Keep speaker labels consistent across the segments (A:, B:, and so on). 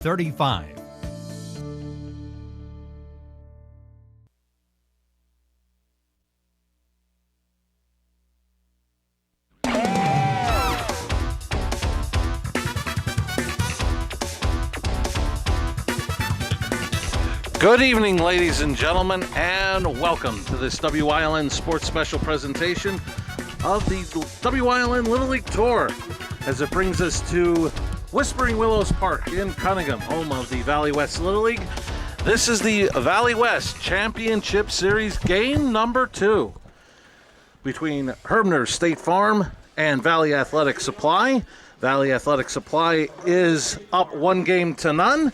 A: 35.
B: Good evening, ladies and gentlemen, and welcome to this WILN Sports Special presentation of the WILN Little League Tour, as it brings us to Whispering Willows Park in Cunningham, home of the Valley West Little League. This is the Valley West Championship Series game number 2 between Herbener'S State Farm and Valley Athletic Supply. Valley Athletic Supply is up 1-0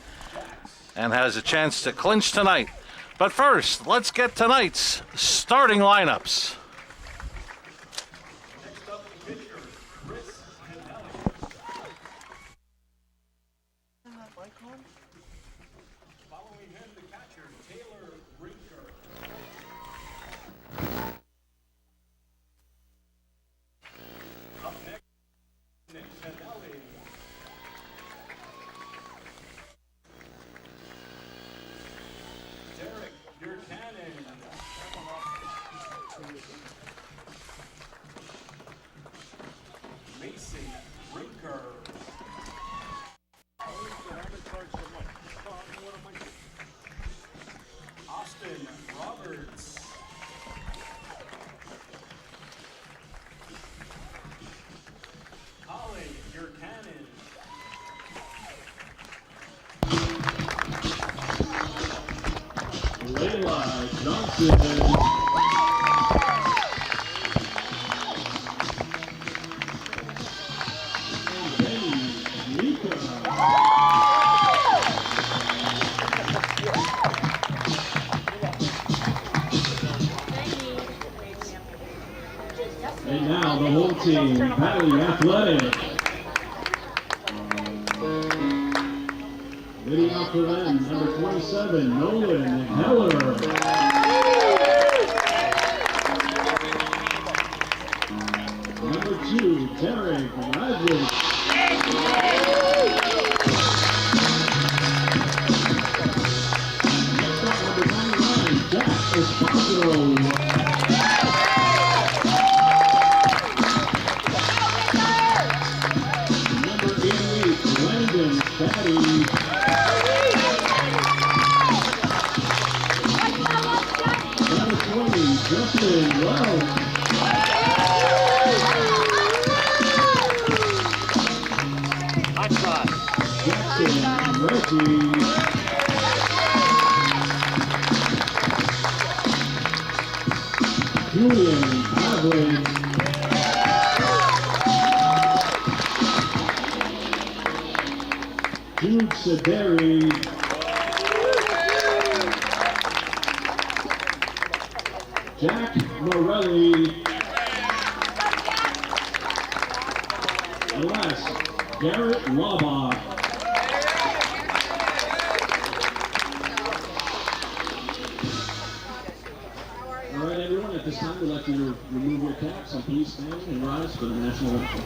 B: and has a chance to clinch tonight. But first, let's get tonight's starting lineups.
C: And now the whole team, Valley Athletic. Leading off for them, number 27, Nolan Heller. Number 2, Derek Radley. Next up, number 99, Jack Esposito. Daddy. Number 20, Justin Wells. Hot shot. Jackson Reggie. Julian Pavlik. Jude Sederi. Jack Morelli. And last, Garrett Laba. All right, everyone, at this time, we'd like you to remove your caps and please stand and rise for the national anthem.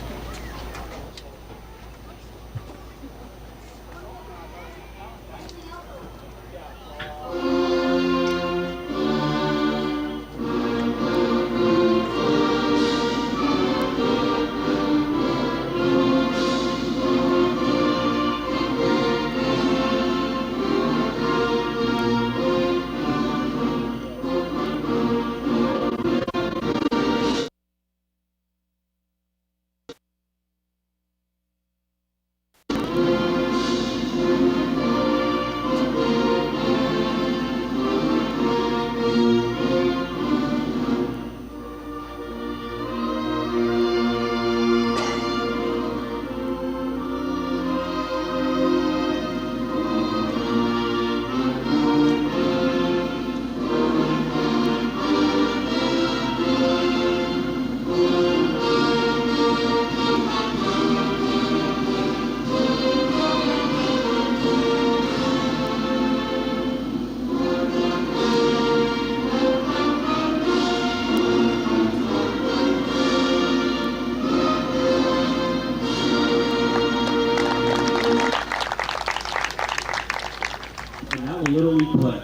C: and now the Little League pledge.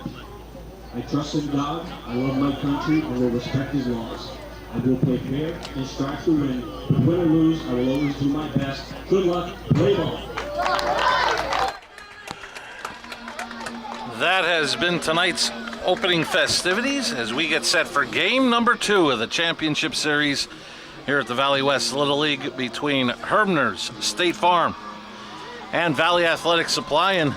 C: I trust in God, I love my country, and will respect his laws. I will play fair and strive to win. But win or lose, I will always do my best. Good luck, play ball.
B: That has been tonight's opening festivities as we get set for game number 2 of the championship series here at the Valley West Little League between Herbener'S, State Farm, and Valley Athletic Supply. And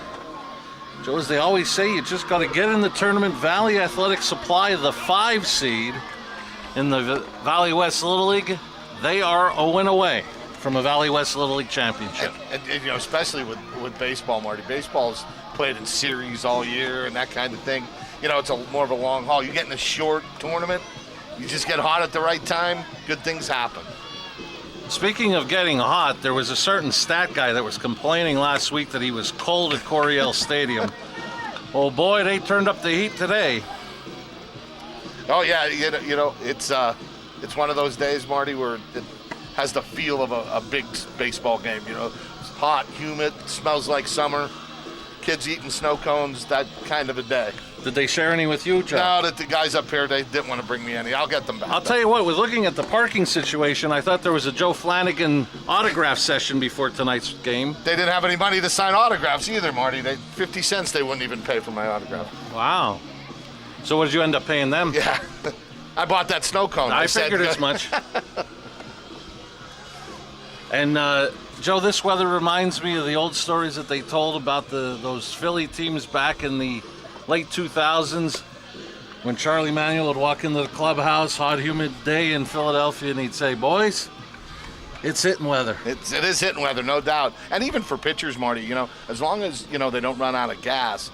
B: Joe, as they always say, you just got to get in the tournament. Valley Athletic Supply, the 5 seed in the Valley West Little League, they are a win away from a Valley West Little League championship.
A: And you know, especially with baseball, Marty. Baseball's played in series all year and that kind of thing. You know, it's more of a long haul. You get in a short tournament, you just get hot at the right time, good things happen.
B: Speaking of getting hot, there was a certain stat guy that was complaining last week that he was cold at Coryell Stadium. Oh boy, they turned up the heat today.
A: Oh yeah, you know, it's one of those days, Marty, where it has the feel of a big baseball game. You know, it's hot, humid, smells like summer. Kids eating snow cones, that kind of a day.
B: Did they share any with you, Joe?
A: No, that the guys up here, they didn't want to bring me any. I'll get them back.
B: I'll tell you what, with looking at the parking situation, I thought there was a Joe Flanagan autograph session before tonight's game.
A: They didn't have any money to sign autographs either, Marty. 50 cents they wouldn't even pay for my autograph.
B: Wow. So what did you end up paying them?
A: Yeah. I bought that snow cone.
B: I figured as much. And Joe, this weather reminds me of the old stories that they told about those Philly teams back in the late 2000s when Charlie Manuel would walk into the clubhouse, hot, humid day in Philadelphia, and he'd say, "Boys, it's hitting weather."
A: It is hitting weather, no doubt. And even for pitchers, Marty, you know, as long as, you know, they don't run out of gas,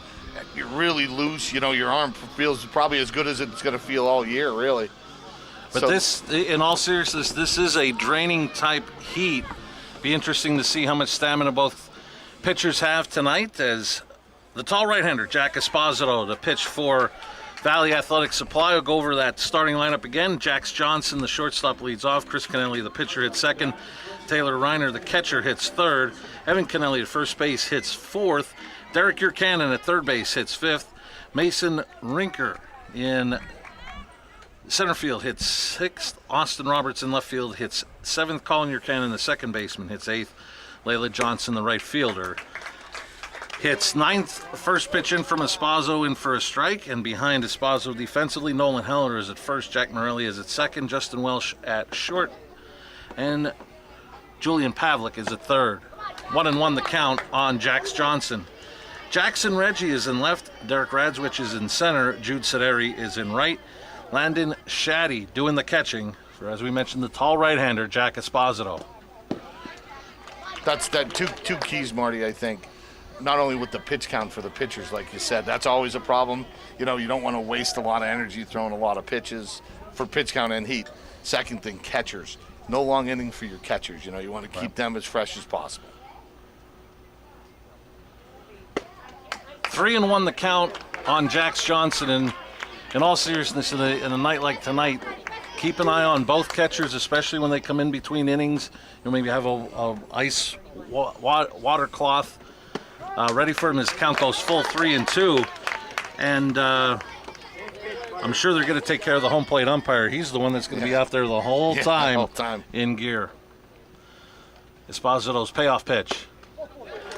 A: you're really loose, you know, your arm feels probably as good as it's going to feel all year, really.
B: But this, in all seriousness, this is a draining type heat. Be interesting to see how much stamina both pitchers have tonight, as the tall right-hander, Jack Esposito, to pitch for Valley Athletic Supply. Will go over that starting lineup again. Jax Johnson, the shortstop, leads off. Chris Kennelly, the pitcher, hits second. Taylor Reiner, the catcher, hits third. Evan Kennelly at first base hits fourth. Derek Urcanon at third base hits fifth. Mason Rinker in center field hits sixth. Austin Roberts in left field hits seventh. Colin Urcanon, the second baseman, hits eighth. Layla Johnson, the right fielder, hits ninth. First pitch in from Esposito, in for a strike. And behind Esposito defensively, Nolan Heller is at first. Jack Morelli is at second. Justin Welsh at short. And Julian Pavlik is at third. 1-1 the count on Jax Johnson. Jackson Reggie is in left. Derek Radzwich is in center. Jude Sederi is in right. Landon Shaddy doing the catching for, as we mentioned, the tall right-hander, Jack Esposito.
A: That's two keys, Marty, I think. Not only with the pitch count for the pitchers, like you said, that's always a problem. You know, you don't want to waste a lot of energy throwing a lot of pitches for pitch count and heat. Second thing, catchers. No long inning for your catchers. You know, you want to keep them as fresh as possible.
B: 3-1 the count on Jax Johnson. And in all seriousness, in a night like tonight, keep an eye on both catchers, especially when they come in between innings. You maybe have a ice water cloth ready for him. His count goes full 3-2. And I'm sure they're going to take care of the home plate umpire. He's the one that's going to be out there the whole time in gear. Esposito's payoff pitch.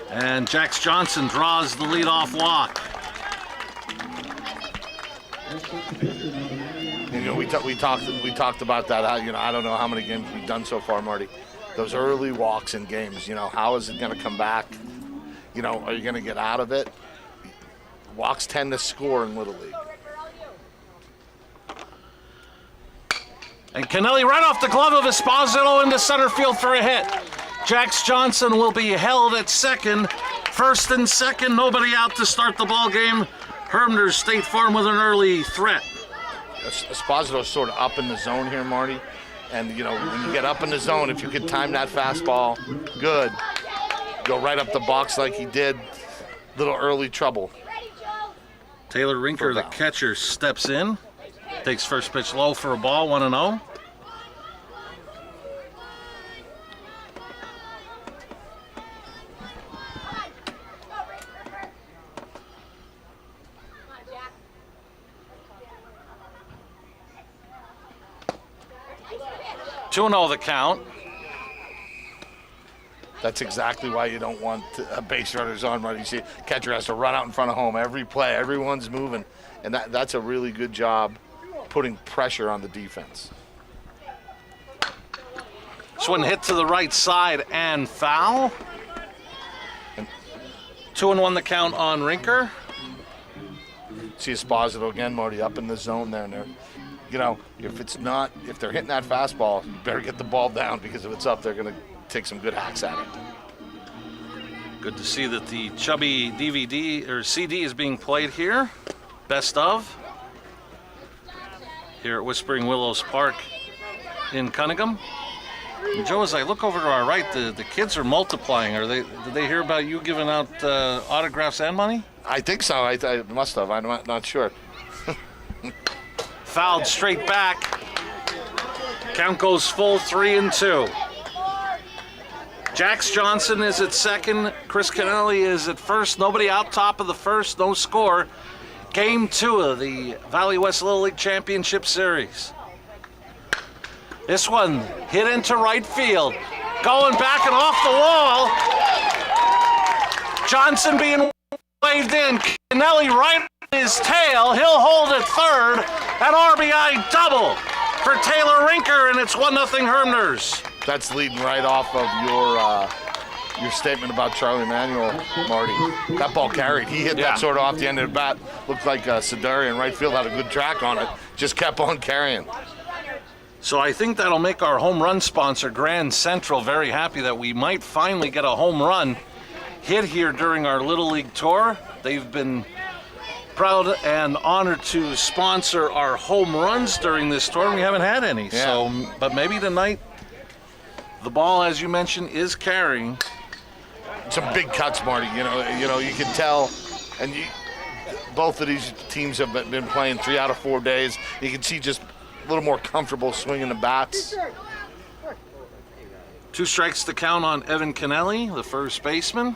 B: And Jax Johnson draws the leadoff walk.
A: You know, we talked about that. You know, I don't know how many games we've done so far, Marty. Those early walks in games. You know, how is it going to come back? You know, are you going to get out of it? Walks tend to score in Little League.
B: And Kennelly right off the glove of Esposito into center field for a hit. Jax Johnson will be held at second. First and second, nobody out to start the ball game. Herbener'S State Farm with an early threat.
A: Esposito's sort of up in the zone here, Marty. And, you know, when you get up in the zone, if you could time that fastball, good. Go right up the box like he did. Little early trouble.
B: Taylor Rinker, the catcher, steps in. Takes first pitch low for a ball, 1-0. 2-0 the count.
A: That's exactly why you don't want base runners on, right? You see, catcher has to run out in front of home every play. Everyone's moving, and that's a really good job putting pressure on the defense.
B: This one hit to the right side and foul. 2-1 the count on Rinker.
A: See Esposito again, Marty, up in the zone there, and they're, if they're hitting that fastball, you better get the ball down, because if it's up, they're going to take some good hacks at it.
B: Good to see that the Chubby DVD or CD is being played here. Best of. Here at Whispering Willows Park in Cunningham. And Joe, as I look over to our right, the kids are multiplying. Did they hear about you giving out autographs and money?
A: I think so. I must have. I'm not sure.
B: Fouled straight back. Count goes full, 3-2. Jax Johnson is at second. Chris Kennelly is at first. Nobody out top of the first. No score. Game 2 of the Valley West Little League Championship Series. This one hit into right field. Going back and off the wall. Johnson being waved in. Kennelly right on his tail. He'll hold at third. An RBI double for Taylor Rinker, and it's 1-0 Herbener'S.
A: That's leading right off of your statement about Charlie Manuel, Marty. That ball carried. He hit that sort of off the end of the bat. Looked like Sidari in right field had a good track on it. Just kept on carrying.
B: So I think that'll make our home run sponsor, Grand Central, very happy that we might finally get a home run hit here during our Little League tour. They've been proud and honored to sponsor our home runs during this tour, and we haven't had any.
A: Yeah.
B: So, but maybe tonight, the ball, as you mentioned, is carrying.
A: Some big cuts, Marty. You know, you can tell, and both of these teams have been playing 3 out of 4 days. You can see just a little more comfortable swinging the bats.
B: 2 strikes to count on Evan Kennelly, the first baseman.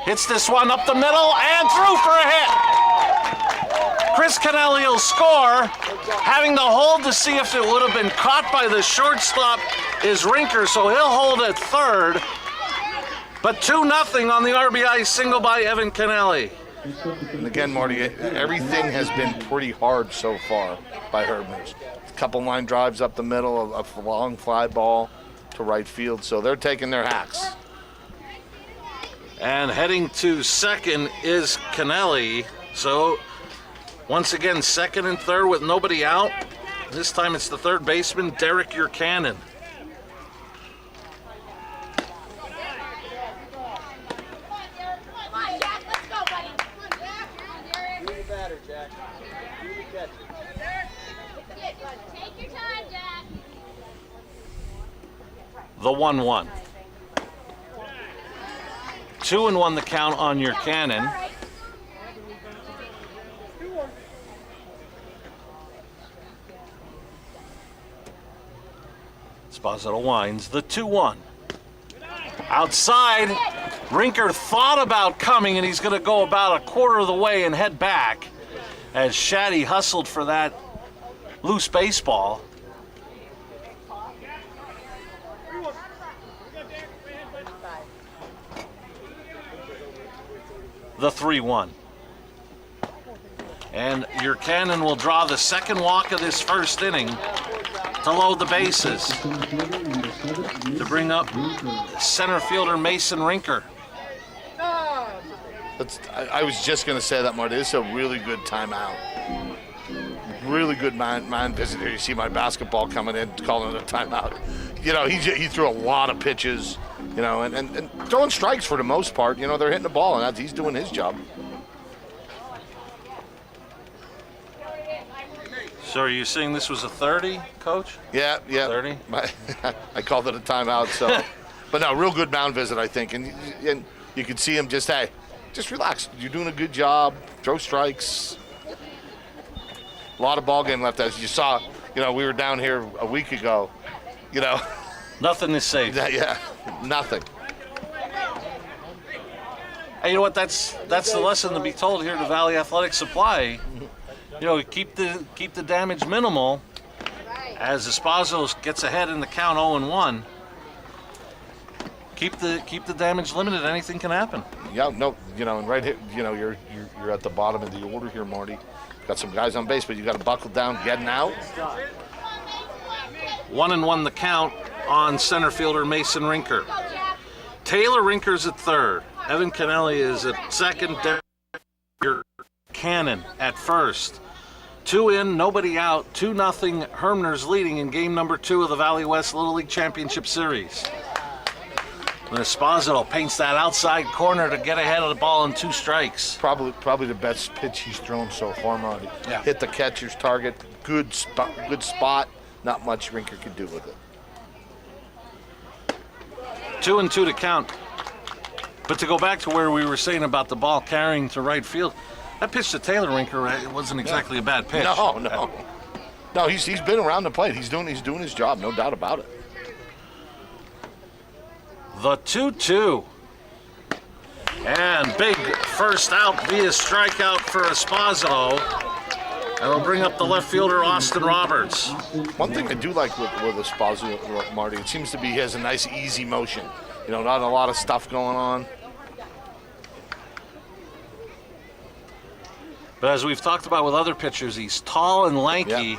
B: Hits this one up the middle and through for a hit. Chris Kennelly will score. Having to hold to see if it would have been caught by the shortstop is Rinker, so he'll hold at third. But 2-0 on the RBI single by Evan Kennelly.
A: And again, Marty, everything has been pretty hard so far by Herbener'S. A couple line drives up the middle, a long fly ball to right field, so they're taking their hacks.
B: And heading to second is Kennelly. So once again, second and third with nobody out. This time it's the third baseman, Derek Urcanen. The 1-1. 2-1 the count on Urcanen. Esposito winds the 2-1. Outside, Rinker thought about coming, and he's going to go about a quarter of the way and head back as Shaddy hustled for that loose baseball. The 3-1. And Urcanen will draw the second walk of this first inning to load the bases, to bring up center fielder Mason Rinker.
A: I was just going to say that, Marty. This is a really good timeout. Really good man visit here. You see my basketball coming in, calling it a timeout. You know, he threw a lot of pitches, you know, and throwing strikes for the most part. You know, they're hitting the ball, and he's doing his job.
B: So are you saying this was a 30, Coach?
A: Yeah.
B: 30?
A: I called it a timeout, so. But no, real good mound visit, I think. And you can see him just relax. You're doing a good job. Throw strikes. A lot of ball game left. As you saw, you know, we were down here a week ago, you know.
B: Nothing is safe.
A: Yeah, nothing.
B: Hey, you know what? That's the lesson to be told here at Valley Athletic Supply. You know, keep the damage minimal, as Esposito gets ahead in the count 0-1. Keep the damage limited. Anything can happen.
A: Yeah, no, and right here, you're at the bottom of the order here, Marty. Got some guys on base, but you got to buckle down, getting out.
B: 1-1 the count on center fielder Mason Rinker. Taylor Rinker's at third. Evan Kennelly is at second. Cannon at first. 2 in, nobody out. 2-0. Herbener'S leading in game number 2 of the Valley West Little League Championship Series. And Esposito paints that outside corner to get ahead of the ball in 2 strikes.
A: Probably the best pitch he's thrown so far, Marty.
B: Yeah.
A: Hit the catcher's target. Good spot. Not much Rinker could do with it.
B: 2-2 to count. But to go back to where we were saying about the ball carrying to right field, that pitch to Taylor Rinker, it wasn't exactly a bad pitch.
A: No, he's been around the plate. He's doing his job, no doubt about it.
B: The 2-2. And big first out via strikeout for Esposito. And we'll bring up the left fielder, Austin Roberts.
A: One thing I do like with Esposito, Marty, it seems to be he has a nice, easy motion. Not a lot of stuff going on.
B: But as we've talked about with other pitchers, he's tall and lanky.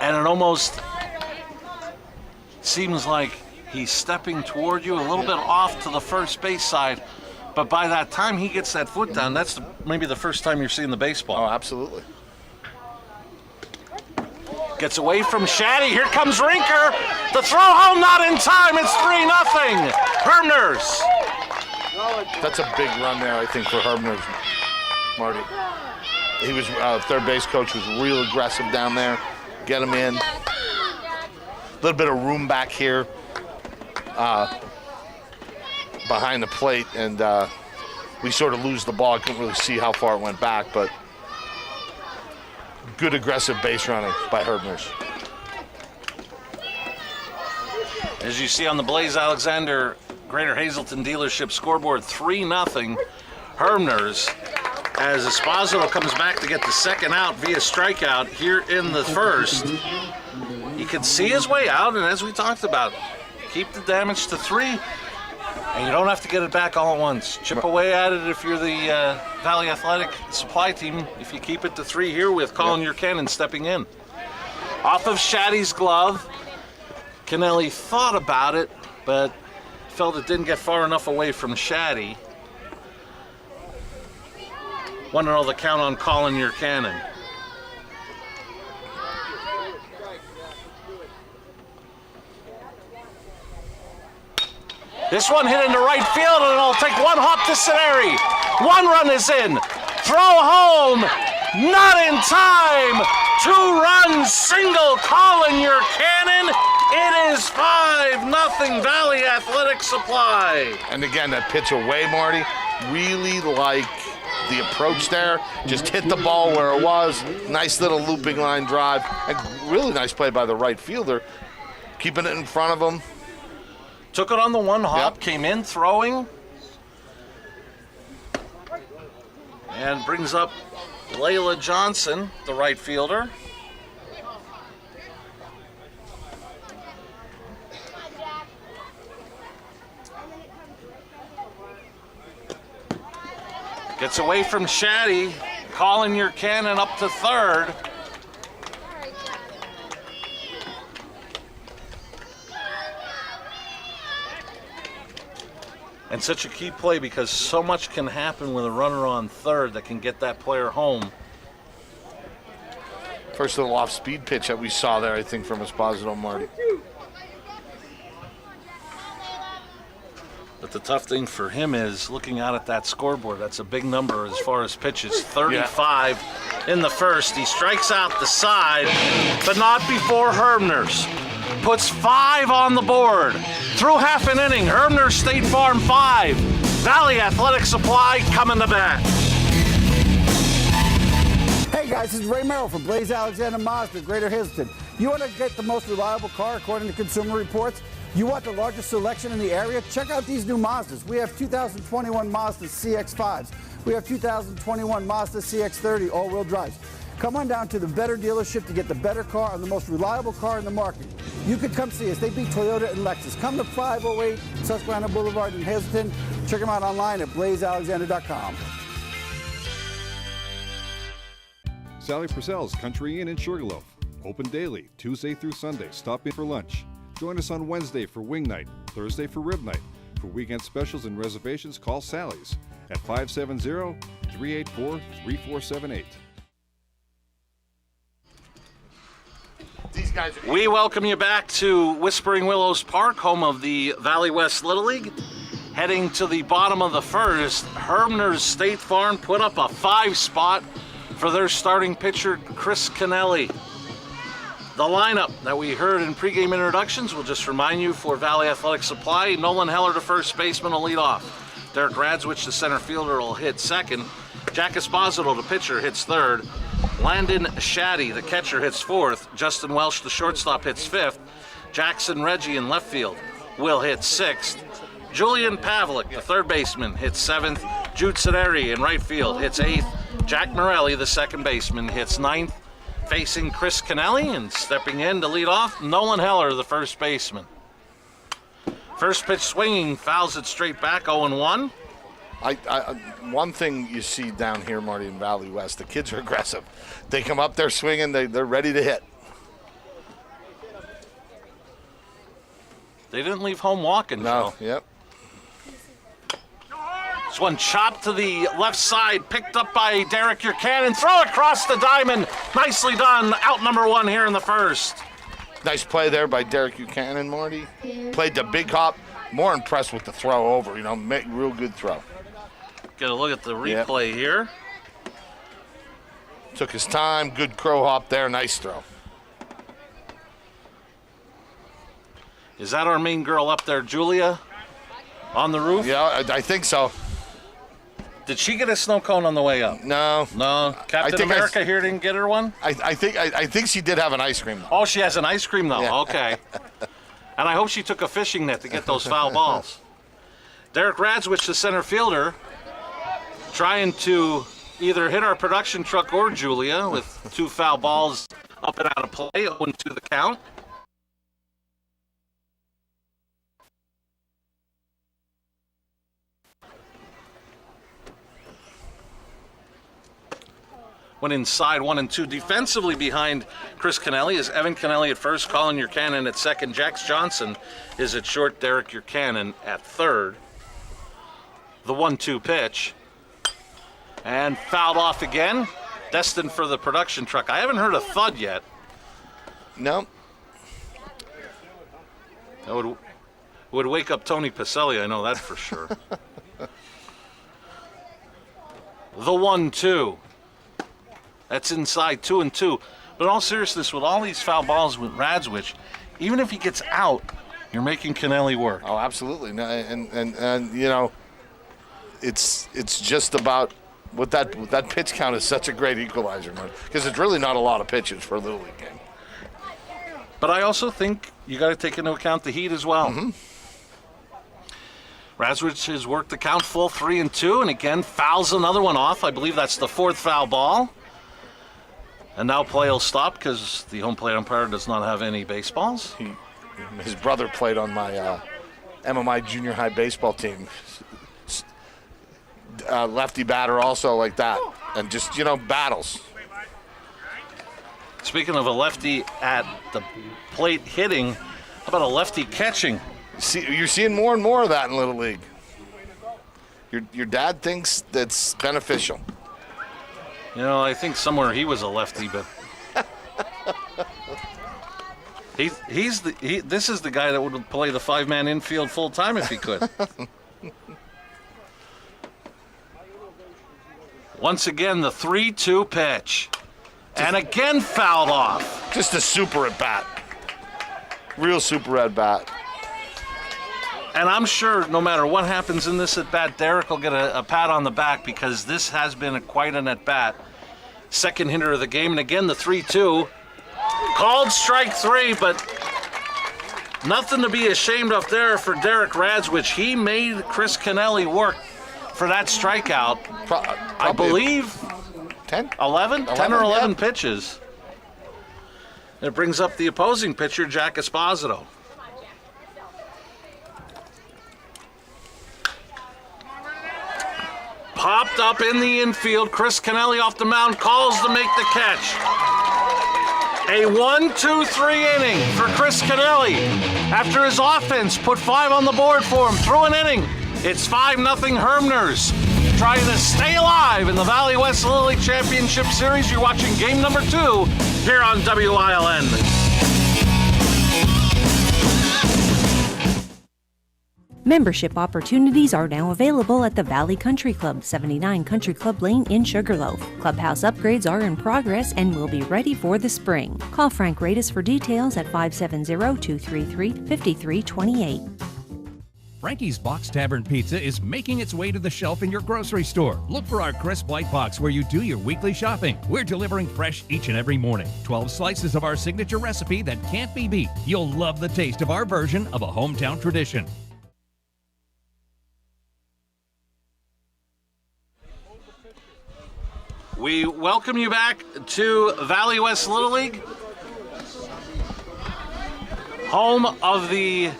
B: And it almost seems like he's stepping toward you a little bit off to the first base side. But by that time he gets that foot down, that's maybe the first time you're seeing the baseball.
A: Oh, absolutely.
B: Gets away from Shaddy. Here comes Rinker. The throw home not in time. It's 3-0. Herbener'S.
A: That's a big run there, I think, for Herbener'S, Marty. He was third base coach was real aggressive down there. Get him in. A little bit of room back here behind the plate, and we sort of lose the ball. I couldn't really see how far it went back, but good aggressive base running by Herbener'S.
B: As you see on the Blaze Alexander Greater Hazleton dealership scoreboard, 3-0 Herbener'S, as Esposito comes back to get the second out via strikeout here in the first. He can see his way out, and as we talked about, keep the damage to 3. And you don't have to get it back all at once. Chip away at it if you're the Valley Athletic supply team. If you keep it to 3 here with Colin Urquhart stepping in. Off of Shaddy's glove. Kennelly thought about it, but felt it didn't get far enough away from Shaddy. 1-0 the count on Colin Urquhart. This one hit into right field, and it'll take one hop to Cineri. 1 run is in. Throw home. Not in time. 2 runs, single Colin Urquhart. It is 5-0 Valley Athletic Supply.
A: And again, that pitch away, Marty, really like the approach there. Just hit the ball where it was. Nice little looping line drive. And really nice play by the right fielder. Keeping it in front of him.
B: Took it on the 1 hop, came in throwing, and brings up Layla Johnson, the right fielder. Gets away from Shaddy, Colin Urquhart up to third. And such a key play because so much can happen with a runner on third that can get that player home.
A: First little off-speed pitch that we saw there, I think, from Esposito, Marty.
B: But the tough thing for him is looking out at that scoreboard. That's a big number as far as pitches. 35 in the first. He strikes out the side, but not before Herbener'S. Puts 5 on the board. Through half an inning, Herbener'S State Farm 5. Valley Athletic Supply coming to bat.
D: Hey guys, this is Ray Merrill from Blaze Alexander Mazda, Greater Hazleton. You want to get the most reliable car according to Consumer Reports? You want the largest selection in the area? Check out these new Mazdas. We have 2021 Mazda CX-5s. We have 2021 Mazda CX-30 all-wheel drives. Come on down to the better dealership to get the better car and the most reliable car in the market. You could come see us. They beat Toyota and Lexus. Come to 508 Susquehanna Boulevard in Hazelton. Check them out online at blazealexander.com.
E: Sally Purcell's Country Inn in Sugarloaf. Open daily, Tuesday through Sunday. Stop in for lunch. Join us on Wednesday for wing night, Thursday for rib night. For weekend specials and reservations, call Sally's at 570-384-3478.
A: These guys.
B: We welcome you back to Whispering Willows Park, home of the Valley West Little League. Heading to the bottom of the first, Herbener'S State Farm put up a 5 spot for their starting pitcher, Chris Kennelly. The lineup that we heard in pregame introductions, we'll just remind you, for Valley Athletic Supply: Nolan Heller, the first baseman, will lead off. Derek Radzwich, the center fielder, will hit second. Jack Esposito, the pitcher, hits third. Landon Shaddy, the catcher, hits fourth. Justin Welsh, the shortstop, hits fifth. Jackson Reggie in left field will hit sixth. Julian Pavlik, the third baseman, hits seventh. Jude Sederi in right field hits eighth. Jack Morelli, the second baseman, hits ninth. Facing Chris Kennelly and stepping in to lead off, Nolan Heller, the first baseman. First pitch swinging, fouls it straight back, 0-1.
A: One thing you see down here, Marty, in Valley West, the kids are aggressive. They come up there swinging, they're ready to hit.
B: They didn't leave home walking,
A: No,
B: Joe.
A: yep.
B: This one chopped to the left side, picked up by Derek Buchanan, throw across the diamond. Nicely done, out number one here in the first.
A: Nice play there by Derek Buchanan, Marty. Played the big hop. More impressed with the throw over, real good throw.
B: Get a look at the replay here.
A: Took his time, good crow hop there, nice throw.
B: Is that our main girl up there, Julia, on the roof?
A: Yeah, I think so.
B: Did she get a snow cone on the way up?
A: No.
B: No. Captain America here didn't get her one?
A: I think she did have an ice cream, though.
B: Oh, she has an ice cream, though.
A: Yeah.
B: Okay. And I hope she took a fishing net to get those foul balls. Derek Radzwich, the center fielder, trying to either hit our production truck or Julia with 2 foul balls up and out of play, 0-2 the count. Went inside 1-2. Defensively behind Chris Kennelly is Evan Kennelly at first, Colin Buchanan at second. Jax Johnson is at short, Derek Buchanan at third. The 1-2 pitch. And fouled off again. Destined for the production truck. I haven't heard a thud yet.
A: No.
B: That would wake up Tony Pacelli, I know that for sure. The 1-2. That's inside 2-2. But in all seriousness, with all these foul balls with Radzwich, even if he gets out, you're making Kennelly work.
A: Oh, absolutely. No, and it's just about with that pitch count is such a great equalizer, man, because it's really not a lot of pitches for a Little League game.
B: But I also think you got to take into account the heat as well.
A: Mm-hmm.
B: Radzwich has worked the count full 3-2, and again fouls another one off. I believe that's the 4th foul ball. And now play will stop because the home plate umpire does not have any baseballs.
A: His brother played on my MMI junior high baseball team. Lefty batter also like that. And just, battles.
B: Speaking of a lefty at the plate hitting, how about a lefty catching?
A: You're seeing more and more of that in Little League. Your dad thinks that's beneficial.
B: I think somewhere he was a lefty, but this is the guy that would play the 5-man infield full time if he could. Once again, the 3-2 pitch, and again fouled off.
A: Just a super at bat, real super at bat.
B: And I'm sure no matter what happens in this at-bat, Derek will get a pat on the back because this has been quite an at-bat. Second hitter of the game, and again the 3-2. Called strike 3, but nothing to be ashamed of there for Derek Radzwich. He made Chris Kennelly work for that strikeout. I believe
A: 10?
B: 11? 10 or
A: 11,
B: 11
A: yeah.
B: pitches. It brings up the opposing pitcher, Jack Esposito. Popped up in the infield. Chris Kennelly off the mound, calls to make the catch. A 1-2-3 inning for Chris Kennelly. After his offense put 5 on the board for him through an inning, it's 5-0 Herbener'S trying to stay alive in the Valley West Little League Championship Series. You're watching game number 2 here on WILN.
F: Membership opportunities are now available at the Valley Country Club, 79 Country Club Lane in Sugarloaf. Clubhouse upgrades are in progress and will be ready for the spring. Call Frank Radis for details at 570-233-5328.
G: Frankie's Box Tavern Pizza is making its way to the shelf in your grocery store. Look for our crisp white box where you do your weekly shopping. We're delivering fresh each and every morning. 12 slices of our signature recipe that can't be beat. You'll love the taste of our version of a hometown tradition.
B: We welcome you back to Valley West Little League, home of the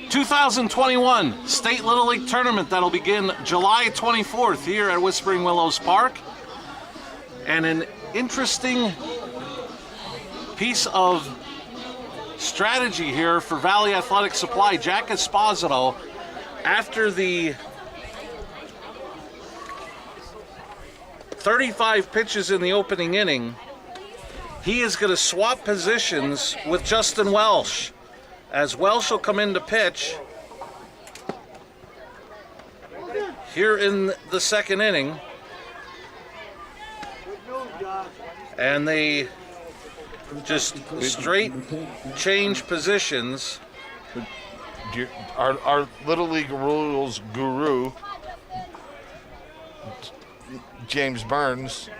B: 2021 State Little League Tournament that'll begin July 24th here at Whispering Willows Park. And an interesting piece of strategy here for Valley Athletic Supply. Jack Esposito, after the 35 pitches in the opening inning, he is going to swap positions with Justin Welsh, as Welsh will come in to pitch here in the second inning. And they just straight change positions.
A: Our Little League rules guru, James Burns,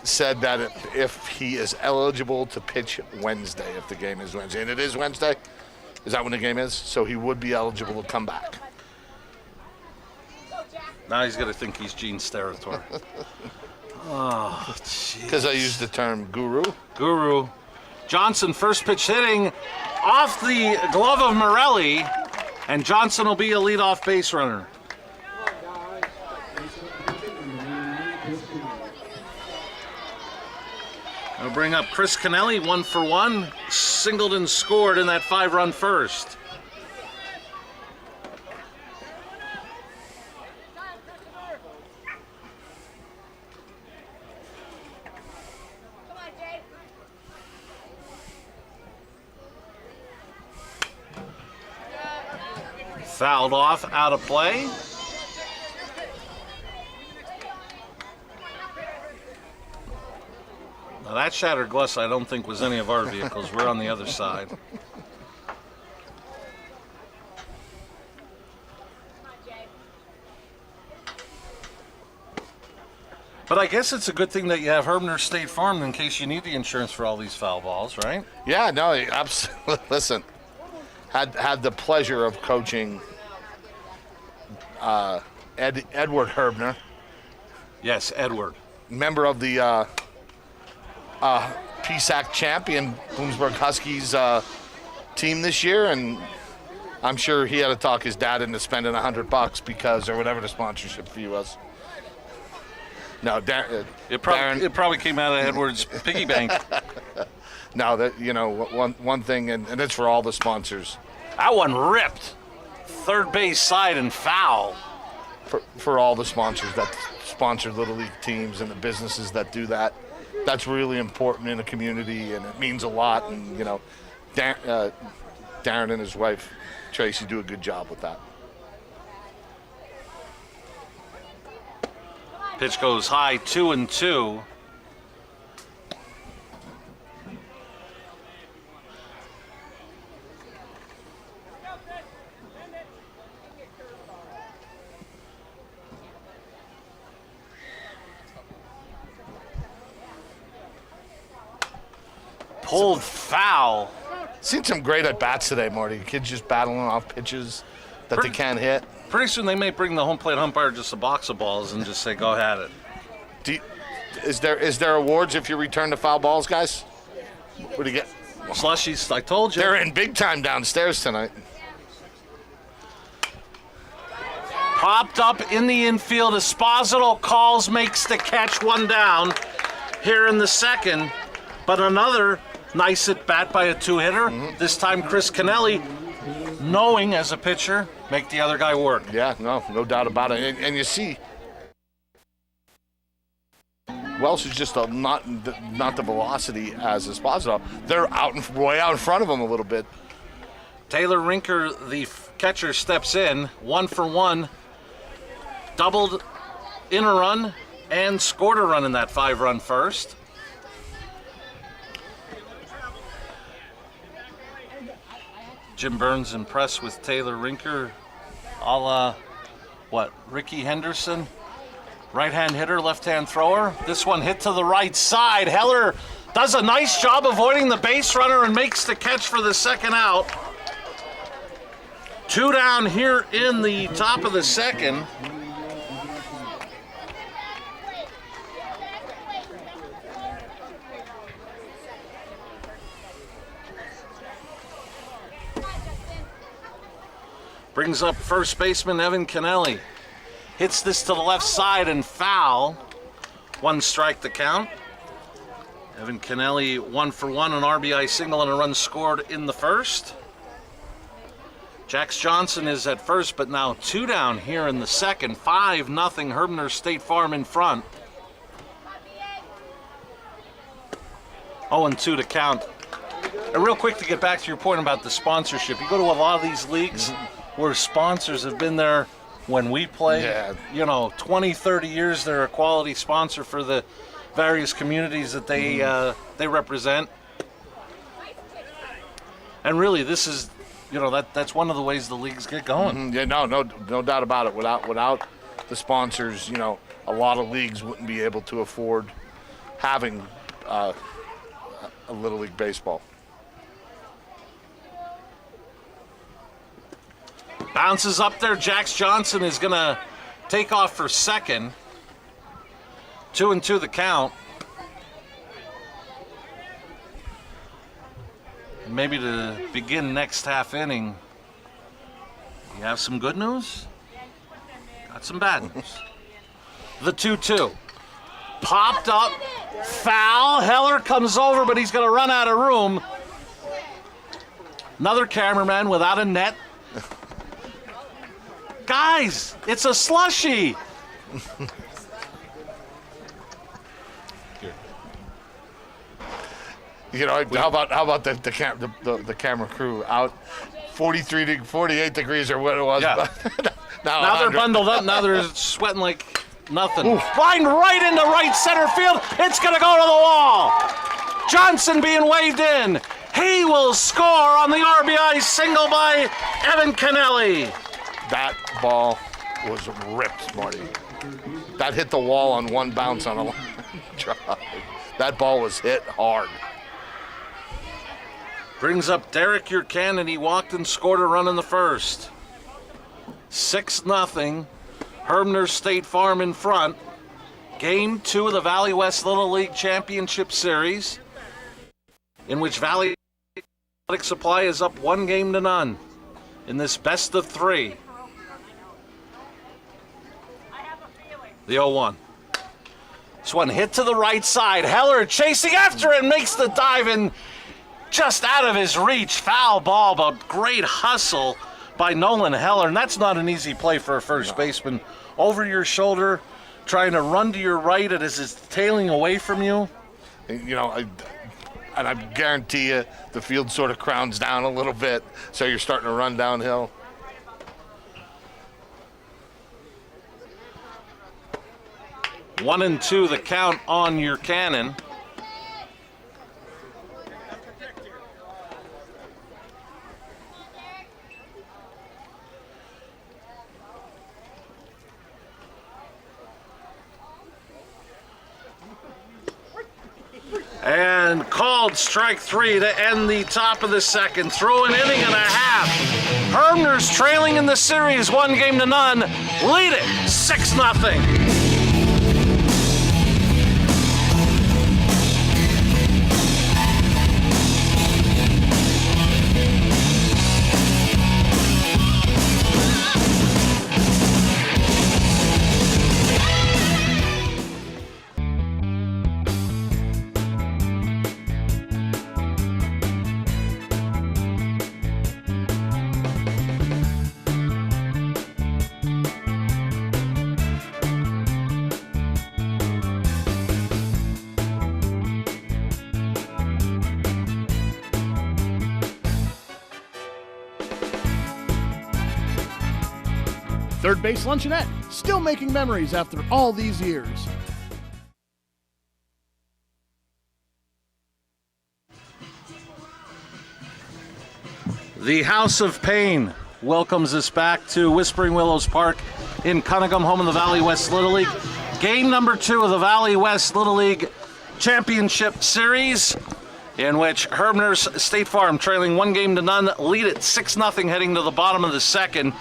A: said that if he is eligible to pitch Wednesday, if the game is Wednesday, and it is Wednesday, is that when the game is? So he would be eligible to come back.
B: Now he's going to think he's Gene Steratore. Oh, jeez.
A: Because I used the term guru.
B: Guru. Johnson, first pitch hitting off the glove of Morelli, and Johnson will be a leadoff base runner. We'll bring up Chris Kennelly, 1 for 1. Singleton scored in that 5-run first. Fouled off, out of play. Now that shattered glass I don't think was any of our vehicles. We're on the other side. But I guess it's a good thing that you have Herbener'S State Farm in case you need the insurance for all these foul balls, right?
A: Yeah, no, absolutely. Listen, had the pleasure of coaching Edward Herbener.
B: Yes, Edward.
A: Member of the PSAC champion Bloomsburg Huskies team this year, and I'm sure he had to talk his dad into spending $100 because, or whatever the sponsorship fee was. No,
B: It probably came out of Edward's piggy bank.
A: No, that one thing, and it's for all the sponsors.
B: That one ripped. Third base side and foul.
A: For all the sponsors that sponsor Little League teams and the businesses that do that. That's really important in a community, and it means a lot. And, Darren and his wife, Tracy, do a good job with that.
B: Pitch goes high, 2-2. Pulled foul.
A: Seen some great at-bats today, Marty. Kids just battling off pitches that they can't hit.
B: Pretty soon they may bring the home plate umpire just a box of balls and just say, go at it.
A: Is there awards if you return to foul balls, guys? What do you get?
B: Slushies, I told you.
A: They're in big time downstairs tonight.
B: Popped up in the infield. Esposito calls, makes the catch, one down here in the second. But another nice at bat by a two-hitter. This time Chris Kennelly, knowing as a pitcher, make the other guy work.
A: Yeah, no doubt about it. And you see, Welsh is just not the velocity as Esposito. They're way out in front of him a little bit.
B: Taylor Rinker, the catcher, steps in, 1 for 1. Doubled in a run and scored a run in that 5-run first. Jim Burns impressed with Taylor Rinker, a la, Ricky Henderson? Right-hand hitter, left-hand thrower. This one hit to the right side. Heller does a nice job avoiding the base runner and makes the catch for the second out. 2 down here in the top of the second. Brings up first baseman Evan Kennelly. Hits this to the left side and foul. 1 strike to count. Evan Kennelly 1 for 1, an RBI single and a run scored in the first. Jax Johnson is at first, but now 2 down here in the second. 5-0, Herbener'S State Farm in front. 0-2 to count. And real quick to get back to your point about the sponsorship. You go to a lot of these leagues where sponsors have been there when we play.
A: Yeah.
B: 20, 30 years, they're a quality sponsor for the various communities that they represent. And really, this is, that's one of the ways the leagues get going.
A: Yeah, no doubt about it. Without the sponsors, a lot of leagues wouldn't be able to afford having a Little League baseball.
B: Bounces up there. Jax Johnson is going to take off for second. 2-2 the count. And maybe to begin next half inning, you have some good news, got some bad news. The 2-2. Popped up, foul. Heller comes over, but he's going to run out of room. Another cameraman without a net. Guys, it's a slushie.
A: How about the camera crew out 43 to 48 degrees or what it was?
B: Yeah. now they're bundled up. Now they're sweating like nothing.
A: Oof.
B: Line right into right center field. It's going to go to the wall. Johnson being waved in. He will score on the RBI single by Evan Kennelly.
A: That ball was ripped, Marty. That hit the wall on one bounce on a line drive. That ball was hit hard.
B: Brings up Derek Urquhart. He walked and scored a run in the first. 6-0. Herbener'S State Farm in front. Game 2 of the Valley West Little League Championship Series, in which Valley Athletic Supply is up 1-0 in this best of 3. The 0-1. This one hit to the right side. Heller chasing after it, makes the dive in just out of his reach. Foul ball, but great hustle by Nolan Heller. And that's not an easy play for a first baseman. Over your shoulder, trying to run to your right as it's tailing away from you.
A: And I guarantee you the field sort of crowns down a little bit, so you're starting to run downhill.
B: One and 2 the count on your cannon. And called strike 3 to end the top of the second. Through an inning and a half. Herbener'S trailing in the series 1-0, lead it 6-0.
H: Third Base Luncheonette, still making memories after all these years.
B: The House of Pain welcomes us back to Whispering Willows Park in Cunningham, home of the Valley West Little League. Game number 2 of the Valley West Little League Championship Series, in which Herbener'S State Farm trailing 1-0, lead it 6-0 heading to the bottom of the second.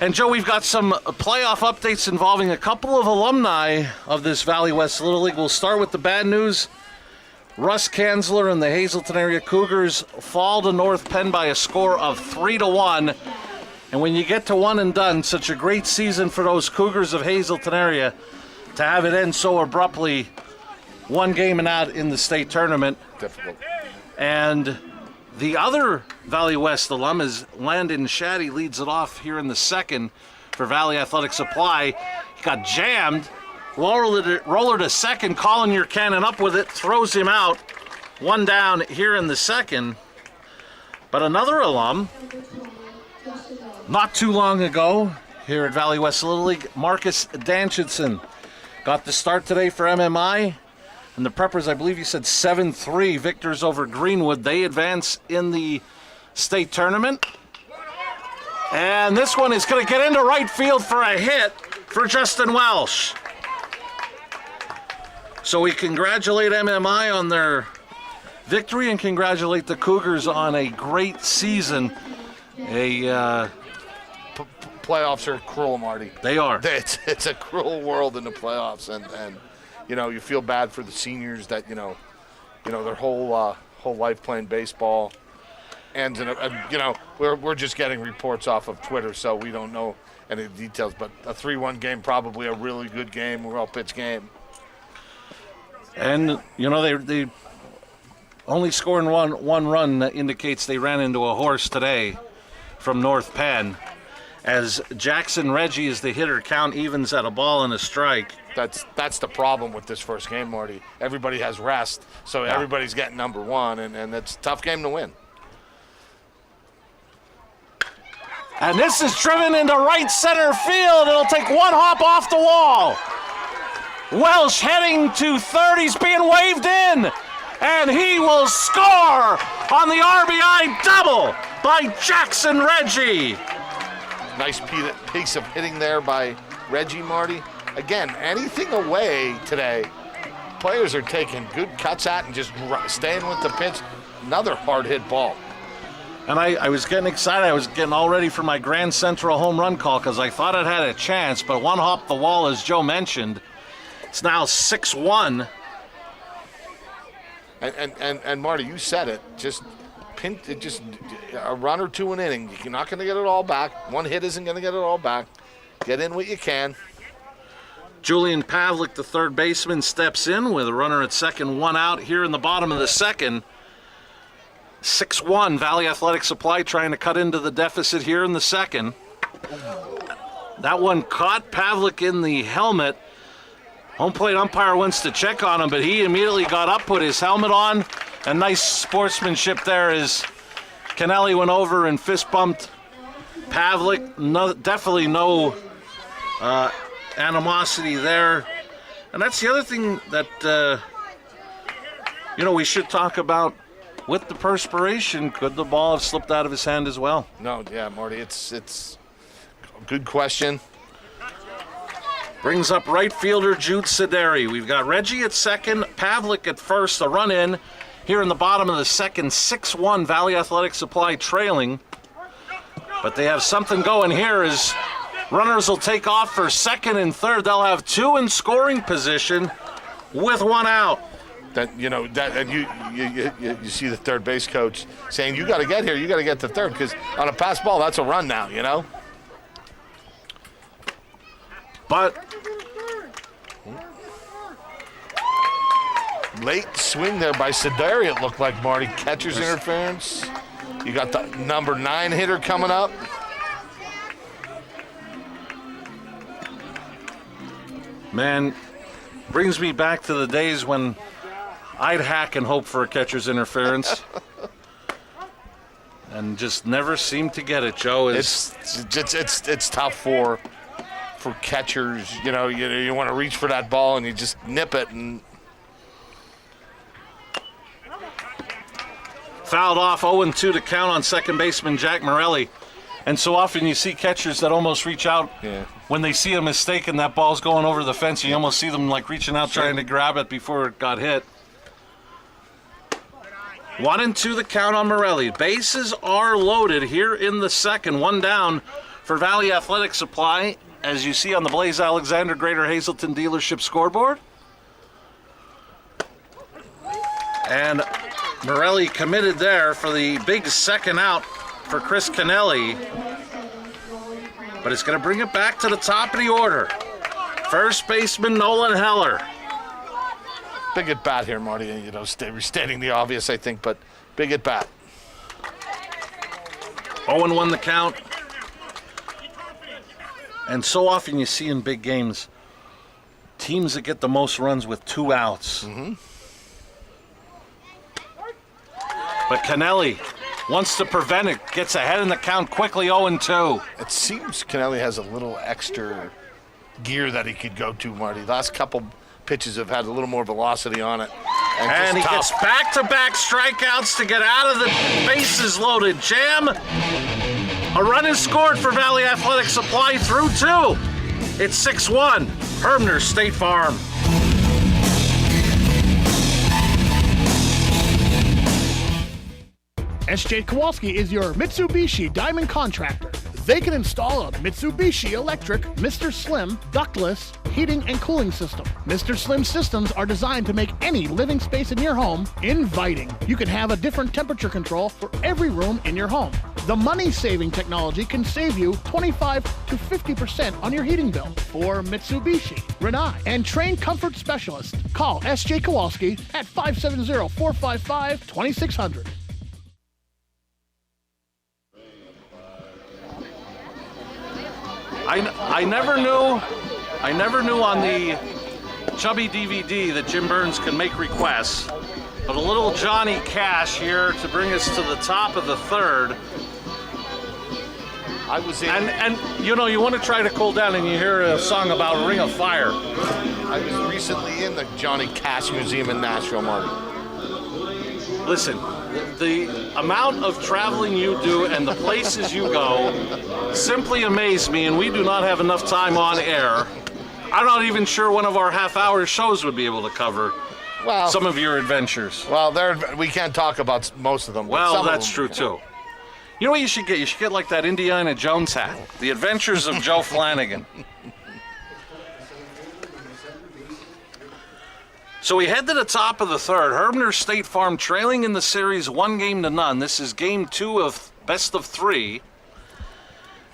B: And Joe, we've got some playoff updates involving a couple of alumni of this Valley West Little League. We'll start with the bad news. Russ Kanzler and the Hazleton area Cougars fall to North Penn by a score of 3-1. And when you get to one and done, such a great season for those Cougars of Hazleton area, to have it end so abruptly, 1 game and out in the state tournament.
A: Difficult.
B: And the other Valley West alum is Landon Shaddy, leads it off here in the second for Valley Athletic Supply. He got jammed, roller to second, Colin Cannon up with it, throws him out. 1 down here in the second. But another alum, not too long ago, here at Valley West Little League, Marcus Danchinson, got the start today for MMI. And the Preppers, I believe you said 7-3 victors over Greenwood. They advance in the state tournament. And this one is going to get into right field for a hit for Justin Welsh. So we congratulate MMI on their victory and congratulate the Cougars on a great season.
A: Playoffs are cruel, Marty.
B: They are.
A: It's a cruel world in the playoffs, and you know, you feel bad for the seniors that you know their whole life playing baseball, and you know we're just getting reports off of Twitter, so we don't know any details. But a 3-1 game, probably a really good game, well pitched game.
B: And you know they only scoring one run indicates they ran into a horse today from North Penn, as Jackson Reggie is the hitter. Count evens at a ball and a strike.
A: That's the problem with this first game, Marty. Everybody has rest, so everybody's getting number 1, and it's a tough game to win.
B: And this is driven into right center field. It'll take 1 hop off the wall. Welsh heading to third. He's being waved in, and he will score on the RBI double by Jackson Reggie.
A: Nice piece of hitting there by Reggie, Marty. Again, anything away today, players are taking good cuts at and just staying with the pitch. Another hard hit ball.
B: And I was getting excited. I was getting all ready for my Grand Central home run call because I thought it had a chance, but 1 hop the wall, as Joe mentioned. It's now 6-1.
A: And Marty, you said it. Just a run or 2 an inning. You're not going to get it all back. 1 hit isn't going to get it all back. Get in what you can.
B: Julian Pavlik, the third baseman, steps in with a runner at second, 1 out here in the bottom of the second. 6-1, Valley Athletic Supply trying to cut into the deficit here in the second. That one caught Pavlik in the helmet. Home plate umpire wants to check on him, but he immediately got up, put his helmet on, and nice sportsmanship there as Kennelly went over and fist bumped Pavlik. Definitely no animosity there. And that's the other thing that we should talk about. With the perspiration, could the ball have slipped out of his hand as well?
A: No, yeah, Marty, it's a good question.
B: Brings up right fielder Jude Sideri. We've got Reggie at second, Pavlik at first, a run in here in the bottom of the second. 6-1, Valley Athletic Supply trailing. But they have something going here as runners will take off for second and third. They'll have two in scoring position with one out.
A: That and you see the third base coach saying, you got to get here, you got to get to third, because on a pass ball, that's a run now,
B: But
A: late swing there by Sidari, it looked like, Marty. Catcher's interference. You got the number 9 hitter coming up.
B: Man, brings me back to the days when I'd hack and hope for a catcher's interference. And just never seemed to get it, Joe.
A: It's tough for catchers. You want to reach for that ball and you just nip it, and
B: fouled off. 0-2 to count on second baseman Jack Morelli. And so often you see catchers that almost reach out when they see a mistake and that ball's going over the fence. You almost see them like reaching out trying to grab it before it got hit. 1-2 the count on Morelli. Bases are loaded here in the second. One down for Valley Athletic Supply, as you see on the Blaze Alexander Greater Hazelton dealership scoreboard. And Morelli committed there for the big second out for Chris Kennelly. But it's going to bring it back to the top of the order. First baseman Nolan Heller.
A: Big at bat here, Marty. Stating the obvious, I think, but big at bat.
B: 0-1 the count. And so often you see in big games teams that get the most runs with 2 outs.
A: Mm-hmm.
B: But Kennelly wants to prevent it, gets ahead in the count quickly. 0-2.
A: It seems Kennelly has a little extra gear that he could go to, Marty. Last couple pitches have had a little more velocity on it.
B: And he gets back-to-back strikeouts to get out of the bases loaded jam. A run is scored for Valley Athletic Supply through 2. It's 6-1, Herbener'S State Farm.
H: SJ Kowalski is your Mitsubishi Diamond contractor. They can install a Mitsubishi electric Mr. Slim ductless heating and cooling system. Mr. Slim systems are designed to make any living space in your home inviting. You can have a different temperature control for every room in your home. The money-saving technology can save you 25 to 50% on your heating bill. For Mitsubishi, Renai, and trained comfort specialists, call SJ Kowalski at 570-455-2600.
B: I never knew on the Chubby DVD that Jim Burns can make requests, but a little Johnny Cash here to bring us to the top of the third.
A: I was in,
B: and you want to try to cool down and you hear a song about Ring of Fire.
A: I was recently in the Johnny Cash Museum in Nashville, Marty.
B: Listen, the amount of traveling you do and the places you go simply amaze me, and we do not have enough time on air. I'm not even sure one of our half-hour shows would be able to cover some of your adventures.
A: Well, we can't talk about most of them.
B: Well, that's true, too. You know what you should get? You should get like that Indiana Jones hat. The Adventures of Joe Flanagan. So we head to the top of the third. Herbener'S State Farm trailing in the series 1-0. This is game 2 of best of 3.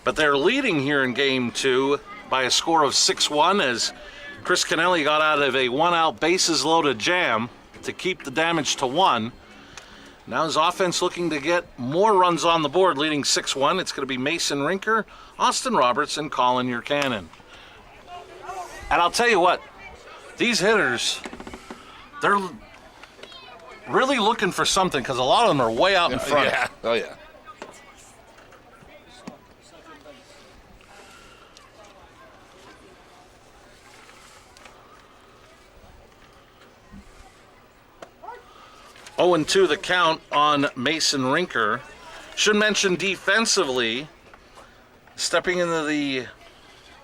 B: But they're leading here in game 2 by a score of 6-1 as Chris Kennelly got out of a 1-out bases loaded jam to keep the damage to 1. Now his offense looking to get more runs on the board, leading 6-1. It's going to be Mason Rinker, Austin Roberts, and Colin Urkanen. And I'll tell you what, these hitters, they're really looking for something because a lot of them are way out in front.
A: Yeah. Oh, yeah.
B: 0-2 the count on Mason Rinker. Should mention defensively, stepping into the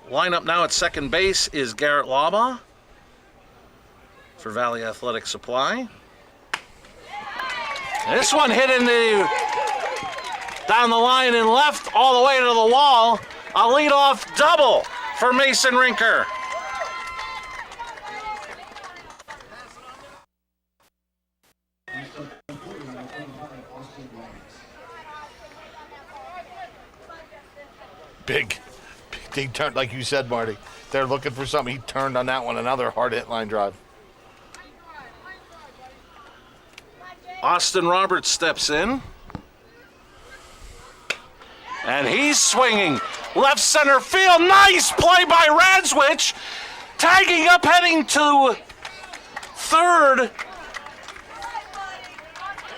B: lineup now at second base is Garrett Laba for Valley Athletic Supply. This one hit in the Down the line and left, all the way to the wall. A leadoff double for Mason Rinker.
A: Big. He turned, like you said, Marty. They're looking for something. He turned on that one. Another hard hit line drive.
B: Austin Roberts steps in. And he's swinging. Left center field. Nice play by Radzwich. Tagging up, heading to third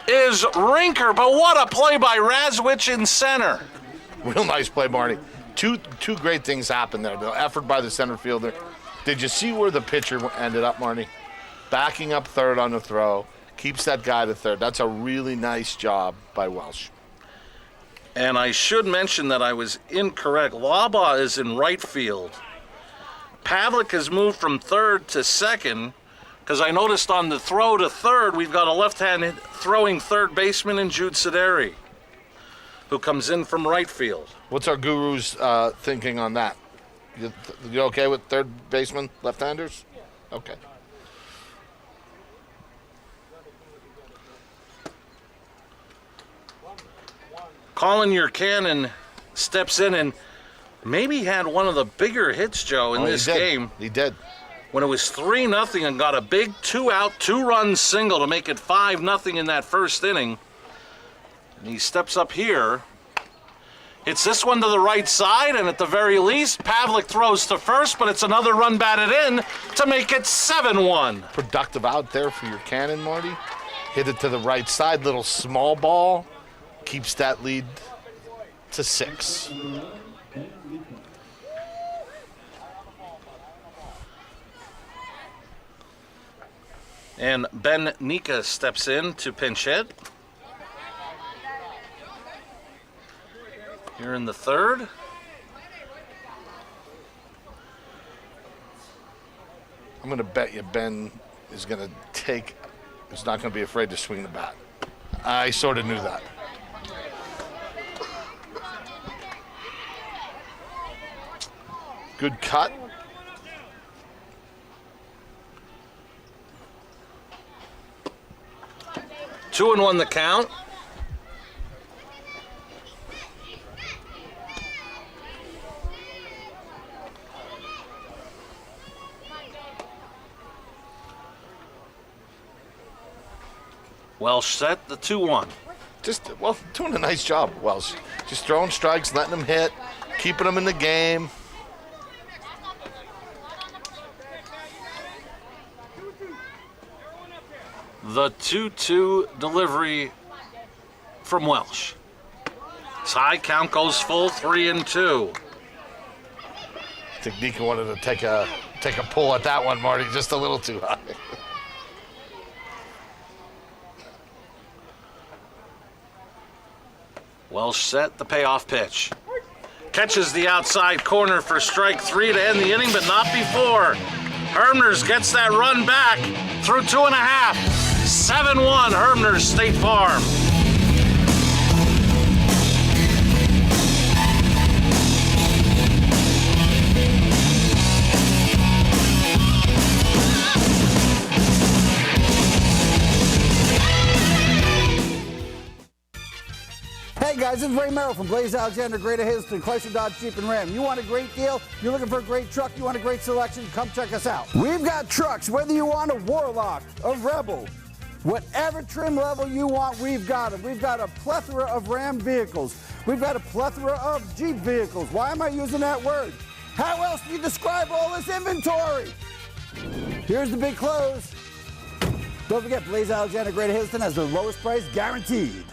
B: is Rinker. But what a play by Radzwich in center.
A: Real nice play, Marty. Two great things happened there. The effort by the center fielder. Did you see where the pitcher ended up, Marty? Backing up third on the throw. Keeps that guy to third. That's a really nice job by Welsh.
B: And I should mention that I was incorrect. Labaugh is in right field. Pavlik has moved from third to second because I noticed on the throw to third, we've got a left-hand throwing third baseman in Jude Sederi, who comes in from right field.
A: What's our guru's thinking on that? You okay with third baseman, left-handers? Okay.
B: Colin Urcanon steps in and maybe had one of the bigger hits, Joe, in this game.
A: He did.
B: When it was 3-0 and got a big 2-out, 2-run single to make it 5-0 in that first inning. And he steps up here. Hits this one to the right side, and at the very least, Pavlik throws to first, but it's another run batted in to make it 7-1.
A: Productive out there for your cannon, Marty. Hit it to the right side, little small ball. Keeps that lead to 6.
B: And Ben Nika steps in to pinch hit. Here in the third.
A: I'm going to bet you Ben is going to he's not going to be afraid to swing the bat. I sort of knew that. Good cut.
B: Two and 1 the count. Welsh set the 2-1.
A: Doing a nice job, Welsh. Just throwing strikes, letting them hit, keeping them in the game.
B: The 2-2 delivery from Welsh. His high count goes full, 3-2.
A: I think Nika wanted to take a pull at that one, Marty, just a little too high.
B: Welsh set the payoff pitch. Catches the outside corner for strike 3 to end the inning, but not before. Herbener'S gets that run back through 2.5. 7-1, Herbener'S State Farm.
D: Hey guys, this is Ray Merrill from Blaze Alexander, Greater Hazelton, Chrysler Dodge Jeep and Ram. You want a great deal? You're looking for a great truck? You want a great selection? Come check us out. We've got trucks, whether you want a Warlock, a Rebel, whatever trim level you want, we've got them. We've got a plethora of Ram vehicles. We've got a plethora of Jeep vehicles. Why am I using that word? How else do you describe all this inventory? Here's the big close. Don't forget, Blaze Alexander, Greater Hazelton has the lowest price guaranteed.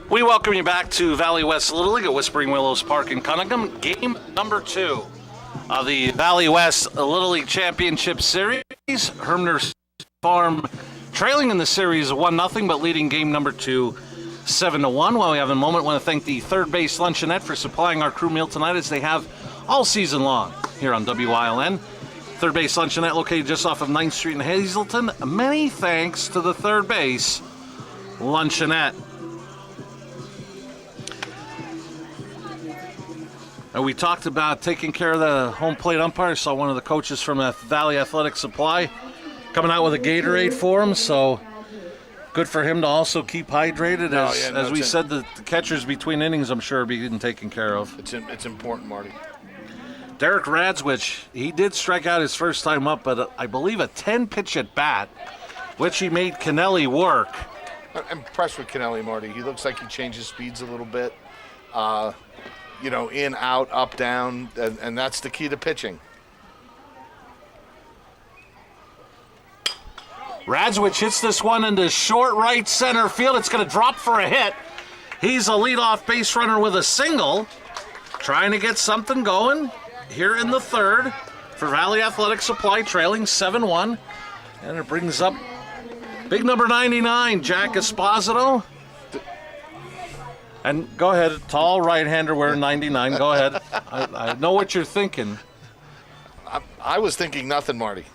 B: We welcome you back to Valley West Little League at Whispering Willows Park in Cunningham. Game number 2 of the Valley West Little League Championship Series. Herbener'S Farm trailing in the series 1-0, but leading game number 2 7-1. While we have a moment, I want to thank the Third Base Luncheonette for supplying our crew meal tonight, as they have all season long here on WILN. Third base luncheonette located just off of 9th Street in Hazleton. Many thanks to the third base luncheonette. And we talked about taking care of the home plate umpire. Saw one of the coaches from Valley Athletic Supply coming out with a Gatorade for him, so good for him to also keep hydrated. As we said, the catchers between innings, I'm sure, are being taken care of.
A: It's important, Marty.
B: Derek Radzwich, he did strike out his first time up, but I believe a 10-pitch at bat, which he made Kennelly work.
A: I'm impressed with Kennelly, Marty. He looks like he changes speeds a little bit. In, out, up, down, and that's the key to pitching.
B: Radzwich hits this one into short right center field. It's going to drop for a hit. He's a leadoff base runner with a single, trying to get something going here in the third for Valley Athletic Supply, trailing 7-1. And it brings up big number 99, Jack Esposito. And go ahead, tall right-hander wearing 99. Go ahead. I know what you're thinking.
A: I was thinking nothing, Marty.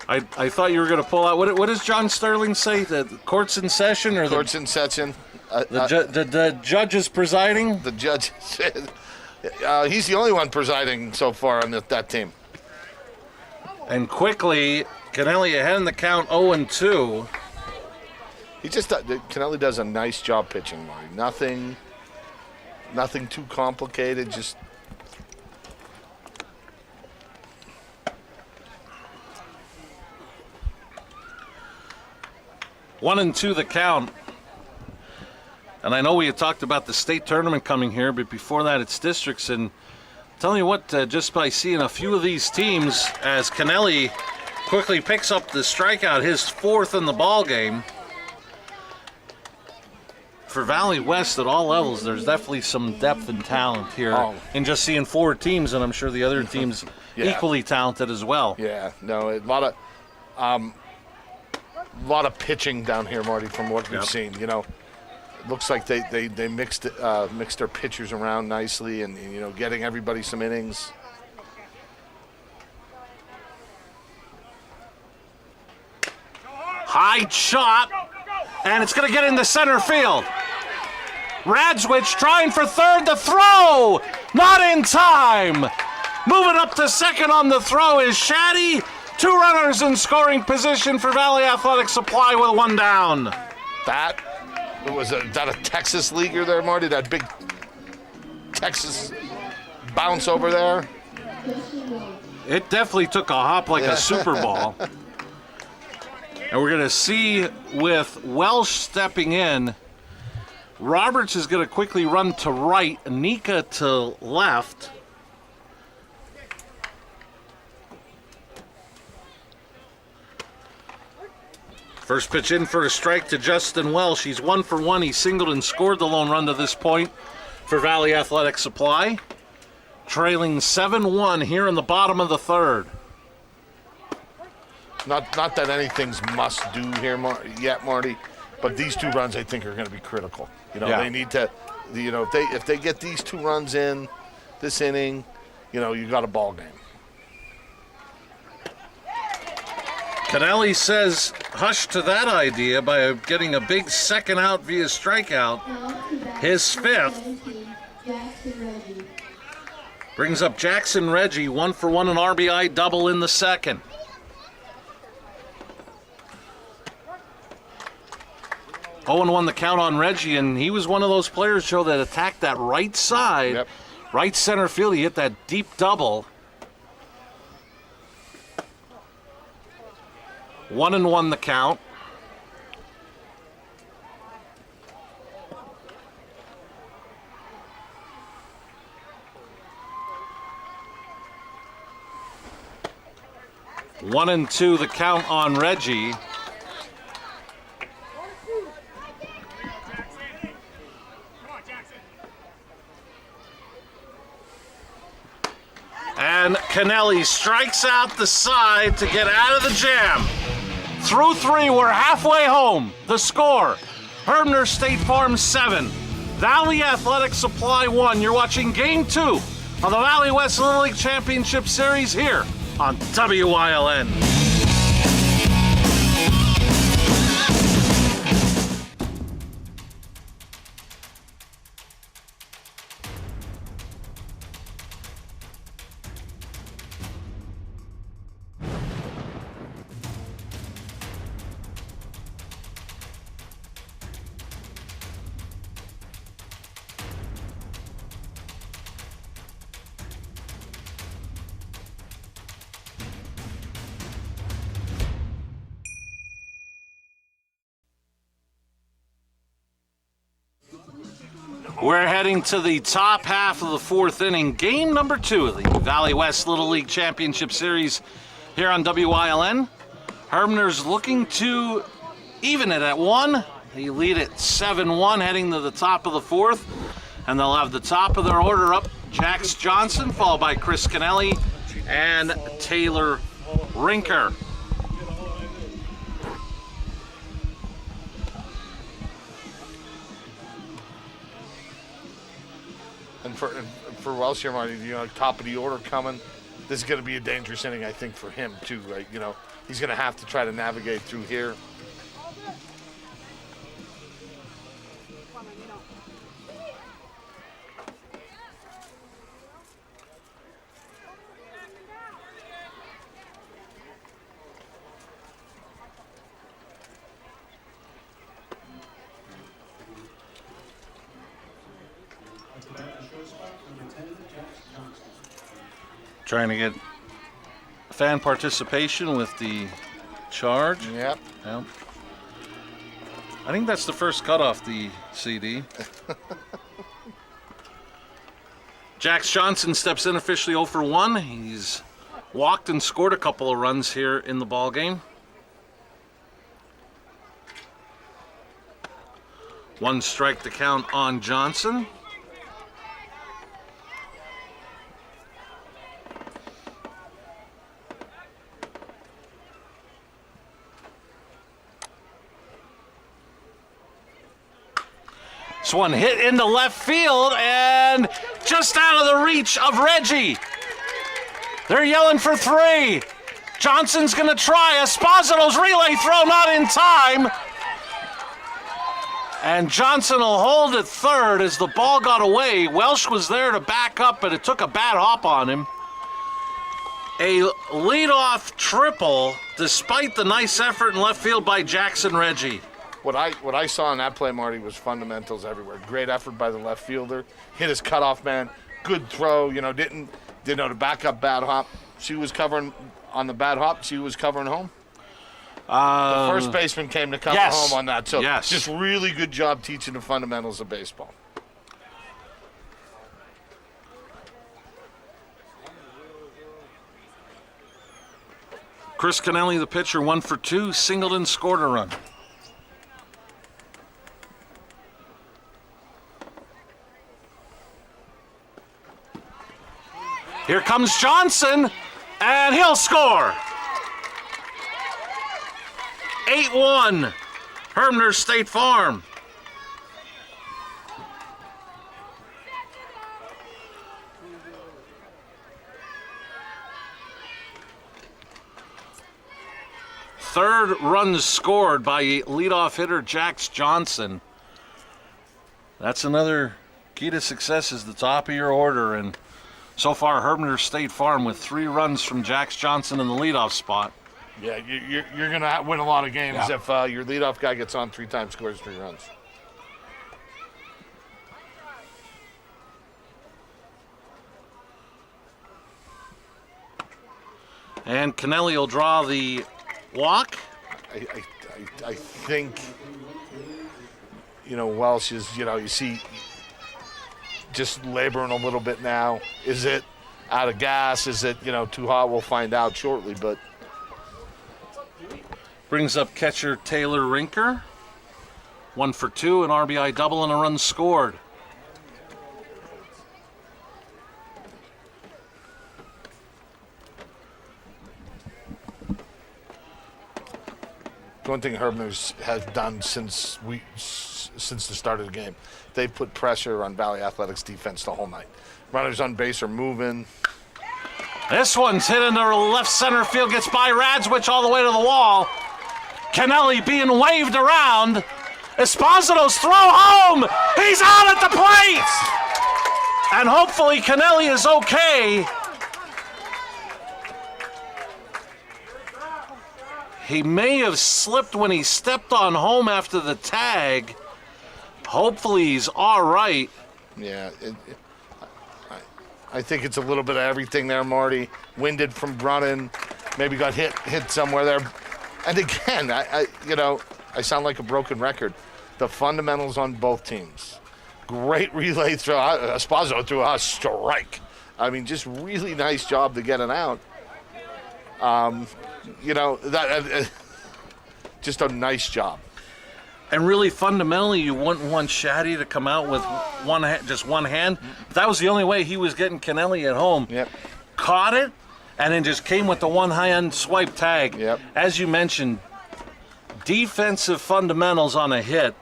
B: I thought you were going to pull out. What does John Sterling say? The court's in session, or
A: court's in session.
B: The judge is presiding.
A: The judge said he's the only one presiding so far on that team.
B: And quickly, Kennelly ahead in the count, 0-2.
A: Kennelly does a nice job pitching, Marty. Nothing too complicated. Just.
B: One and two the count. And I know we had talked about the state tournament coming here, but before that it's districts. And telling you what, just by seeing a few of these teams, as Kennelly quickly picks up the strikeout, his fourth in the ball game. For Valley West at all levels, there's definitely some depth and talent here in just seeing four teams, and I'm sure the other teams equally talented as well.
A: Yeah, no, a lot of pitching down here, Marty, from what we've seen. It looks like they mixed their pitchers around nicely, and getting everybody some innings.
B: High shot, and it's going to get into center field. Radzwich trying for third, the throw, not in time. Moving up to second on the throw is Shaddy. Two runners in scoring position for Valley Athletic Supply with one down.
A: That a Texas leaguer there, Marty? That big Texas bounce over there?
B: It definitely took a hop like a Super Ball. And we're going to see with Welsh stepping in, Roberts is going to quickly run to right, Nika to left. First pitch in for a strike to Justin Welsh. He's 1 for 1. He singled and scored the lone run to this point for Valley Athletic Supply. Trailing 7-1 here in the bottom of the third.
A: Not that anything's must do here yet, Marty, but these two runs I think are going to be critical. They need to, if they get these two runs in this inning, you got a ball game.
B: Kennelly says hush to that idea by getting a big second out via strikeout. His fifth. Brings up Jackson Reggie, 1 for 1, an RBI double in the second. Oh, and 1 the count on Reggie, and he was one of those players, Joe, that attacked that right side, right center field. He hit that deep double. 1-1 the count. One and two the count on Reggie. And Kennelly strikes out the side to get out of the jam. Through 3, we're halfway home. The score, Herbener'S State Farm 7, Valley Athletic Supply 1. You're watching Game 2 of the Valley West Little League Championship Series here on WILN. We're heading to the top half of the fourth inning, game number 2 of the Valley West Little League Championship Series here on WILN. Herbener'S looking to even it at 1. They lead at 7-1 heading to the top of the fourth, and they'll have the top of their order up. Jax Johnson, followed by Chris Kennelly and Taylor Rinker.
A: And for Welsh here, Marty, top of the order coming. This is going to be a dangerous inning, I think, for him too. Right? He's going to have to try to navigate through here.
B: Trying to get fan participation with the charge.
A: Yep.
B: I think that's the first cut off the CD. Jax Johnson steps in officially 0 for 1. He's walked and scored a couple of runs here in the ball game. 1 strike to count on Johnson. This one hit into left field and just out of the reach of Reggie. They're yelling for 3. Johnson's going to try. Esposito's relay throw not in time. And Johnson will hold at third as the ball got away. Welsh was there to back up, but it took a bad hop on him. A leadoff triple despite the nice effort in left field by Jackson Reggie.
A: What I saw in that play, Marty, was fundamentals everywhere. Great effort by the left fielder. Hit his cutoff man. Good throw. Didn't know to back up bad hop. She was covering on the bad hop. She was covering home. The first baseman came to cover home on that. So just really good job teaching the fundamentals of baseball.
B: Chris Kennelly, the pitcher, 1 for 2. Singleton scored a run. Here comes Johnson, and he'll score. 8-1, Herbener'S State Farm. Third run scored by leadoff hitter Jax Johnson. That's another key to success, is the top of your order, and so far, Herbener'S State Farm with 3 runs from Jax Johnson in the leadoff spot.
A: Yeah, you're going to win a lot of games if your leadoff guy gets on 3 times, scores 3 runs.
B: And Kennelly will draw the walk.
A: I think, Welsh is, you see, just laboring a little bit now. Is it out of gas? Is it, too hot? We'll find out shortly, but.
B: Brings up catcher Taylor Rinker. 1 for 2, an RBI double and a run scored.
A: One thing Herbener'S has done since since the start of the game. They've put pressure on Valley Athletics defense the whole night. Runners on base are moving.
B: This one's hit into left center field, gets by Radzwich all the way to the wall. Kennelly being waved around. Esposito's throw home. He's out at the plate. And hopefully Kennelly is okay. He may have slipped when he stepped on home after the tag. Hopefully he's all right.
A: Yeah, I think it's a little bit of everything there, Marty. Winded from running, maybe got hit somewhere there. And again, I sound like a broken record. The fundamentals on both teams. Great relay throw. Esposito threw a strike. I mean, just really nice job to get it out. Just a nice job.
B: And really, fundamentally, you wouldn't want Shaddy to come out with just one hand. That was the only way he was getting Kennelly at home.
A: Yep.
B: Caught it, and then just came with the one-hand swipe tag.
A: Yep.
B: As you mentioned, defensive fundamentals on a hit.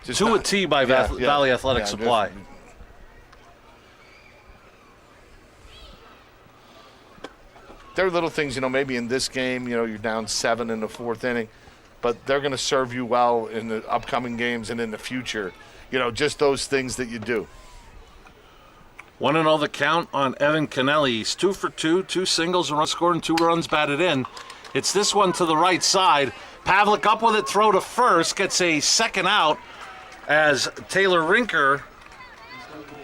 A: Just
B: to a T by Valley Athletic Supply.
A: There are little things, maybe in this game, you're down 7 in the 4th inning, but they're going to serve you well in the upcoming games and in the future. Just those things that you do.
B: 1-0 the count on Evan Kennelly. He's 2 for 2, 2 singles, a run scored, and 2 runs batted in. It's this one to the right side. Pavlik up with it, throw to first, gets a second out as Taylor Rinker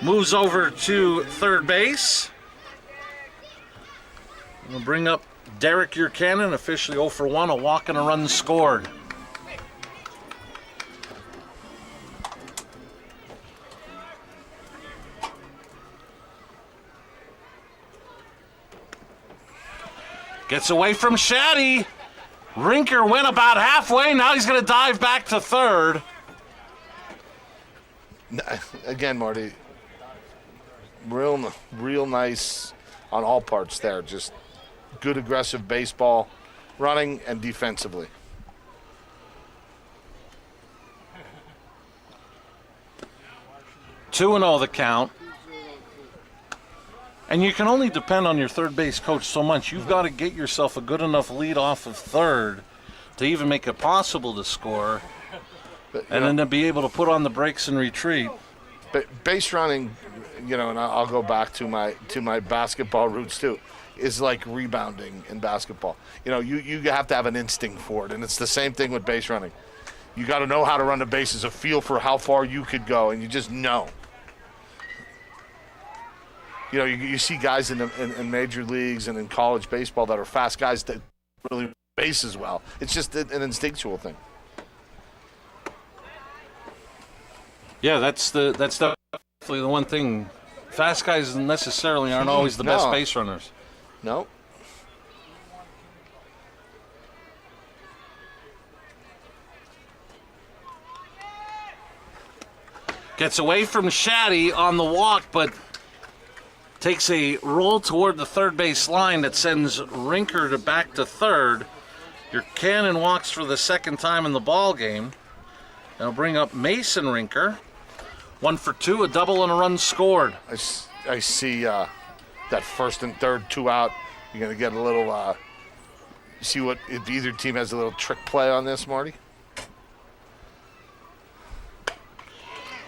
B: moves over to third base. We'll bring up Derek Urkanen, officially 0 for 1, a walk and a run scored. Gets away from Shaddy. Rinker went about halfway. Now he's going to dive back to third.
A: Again, Marty, real nice on all parts there. Just good aggressive baseball, running and defensively.
B: Two and 0 the count. And you can only depend on your third base coach so much. You've got to get yourself a good enough lead off of third to even make it possible to score, and then to be able to put on the brakes and retreat.
A: But base running, and I'll go back to my basketball roots too, is like rebounding in basketball. You have to have an instinct for it, and it's the same thing with base running. You got to know how to run the bases, a feel for how far you could go, and you just know. You see guys in major leagues and in college baseball that are fast guys that really bases well. It's just an instinctual thing.
B: Yeah, that's definitely the one thing. Fast guys necessarily aren't always the best base runners.
A: No.
B: Gets away from Shaddy on the walk, but takes a roll toward the third base line that sends Rinker back to third. Your Cannon walks for the second time in the ball game. That'll bring up Mason Rinker. 1 for 2, a double and a run scored.
A: I see that first and third, 2 out. You're going to get a little, see what, if either team has a little trick play on this, Marty?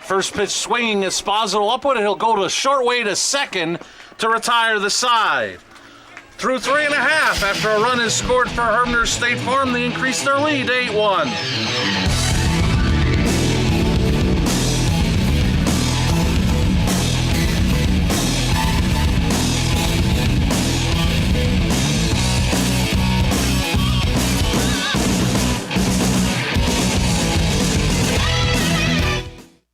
B: First pitch swinging, Esposito up with it. He'll go to a short way to second to retire the side. Through 3.5 after a run is scored for Herbener'S State Farm, they increase their lead to 8-1.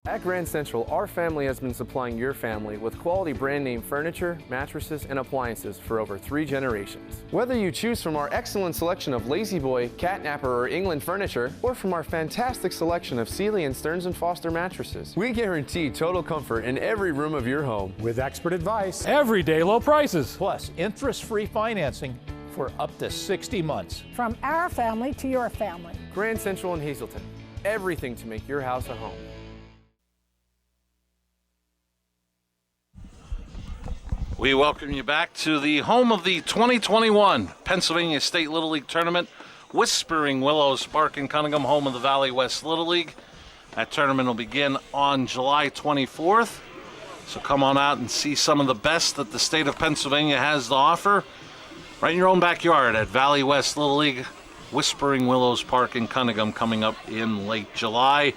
I: At Grand Central, our family has been supplying your family with quality brand name furniture, mattresses, and appliances for over 3 generations. Whether you choose from our excellent selection of Lazy Boy, Catnapper, or England furniture, or from our fantastic selection of Sealy and Stearns & Foster mattresses, we guarantee total comfort in every room of your home.
J: With expert advice,
K: everyday low prices,
J: plus interest-free financing for up to 60 months.
L: From our family to your family.
I: Grand Central in Hazleton. everything to make your house a home.
B: We welcome you back to the home of the 2021 Pennsylvania State Little League Tournament, Whispering Willows Park in Cunningham, home of the Valley West Little League. That tournament will begin on July 24th. So come on out and see some of the best that the state of Pennsylvania has to offer right in your own backyard at Valley West Little League, Whispering Willows Park in Cunningham, coming up in late July.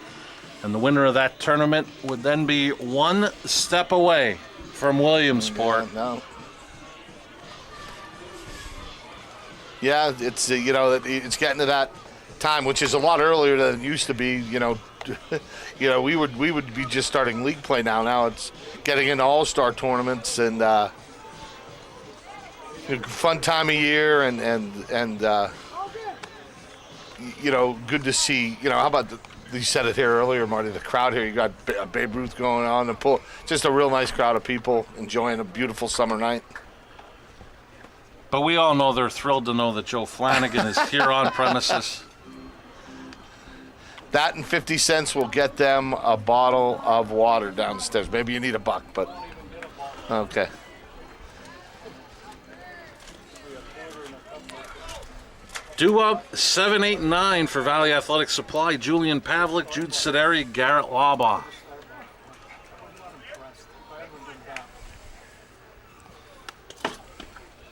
B: And the winner of that tournament would then be one step away from Williamsport.
A: Yeah, it's it's getting to that time, which is a lot earlier than it used to be. We would be just starting league play now. Now it's getting into all-star tournaments and fun time of year and good to see. How about you said it here earlier, Marty, the crowd here. You got Babe Ruth going on the pool. Just a real nice crowd of people enjoying a beautiful summer night.
B: But we all know they're thrilled to know that Joe Flanagan is here on premises.
A: That and 50 cents will get them a bottle of water downstairs. Maybe you need $1, but okay.
B: Due up 7, 8, and 9 for Valley Athletic Supply. Julian Pavlik, Jude Sideri, Garrett Labaugh.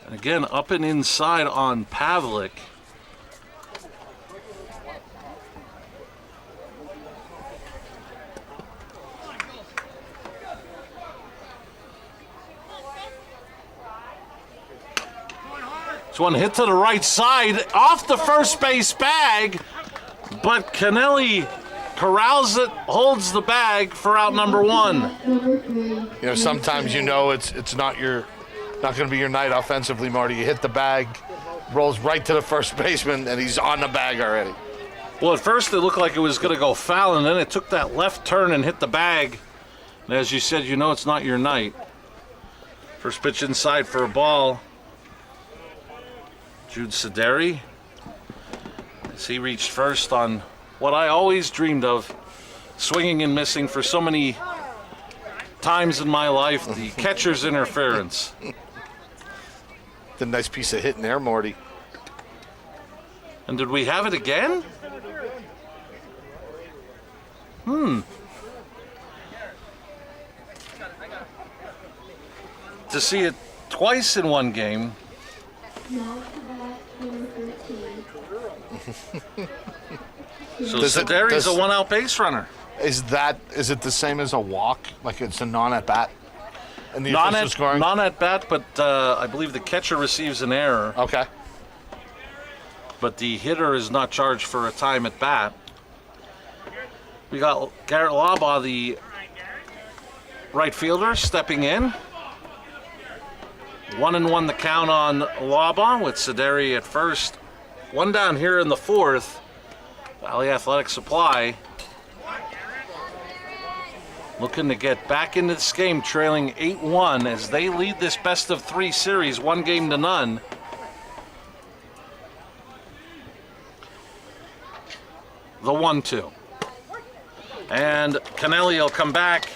B: And again, up and inside on Pavlik. It's one hit to the right side, off the first base bag, but Kennelly corrals it, holds the bag for out number 1.
A: Sometimes it's not going to be your night offensively, Marty. You hit the bag, rolls right to the first baseman, and he's on the bag already.
B: Well, at first it looked like it was going to go foul, and then it took that left turn and hit the bag. And as you said, it's not your night. First pitch inside for a ball. Jude Sideri, as he reached first on what I always dreamed of, swinging and missing for so many times in my life, the catcher's interference.
A: The nice piece of hitting there, Marty.
B: And did we have it again? To see it twice in one game. So Sideri's a one-out base runner.
A: Is it the same as a walk? Like it's a non-at-bat? And the official scoring?
B: Non-at-bat, but I believe the catcher receives an error.
A: Okay.
B: But the hitter is not charged for a time at bat. We got Garrett Labaugh, the right fielder, stepping in. 1-1 the count on Labaugh with Sideri at first. One down here in the fourth. Valley Athletic Supply looking to get back into this game, trailing 8-1 as they lead this best-of-3 series, 1-0. The 1-2. And Kennelly will come back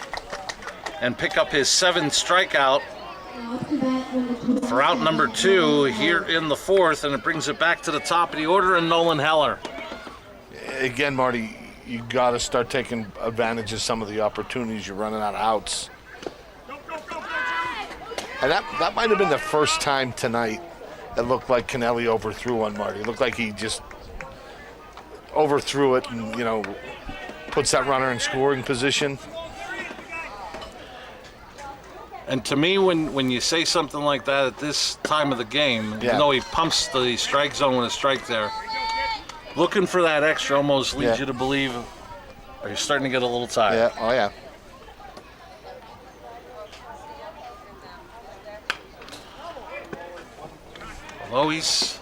B: and pick up his 7th strikeout for out number 2 here in the fourth, and it brings it back to the top of the order, and Nolan Heller.
A: Again, Marty, you got to start taking advantage of some of the opportunities. You're running out of outs. And that might have been the first time tonight it looked like Kennelly overthrew one, Marty. It looked like he just overthrew it and, puts that runner in scoring position.
B: And to me, when you say something like that at this time of the game, even though he pumps the strike zone with a strike there, looking for that extra almost leads you to believe, are you starting to get a little tired?
A: Yeah, oh yeah.
B: Although he's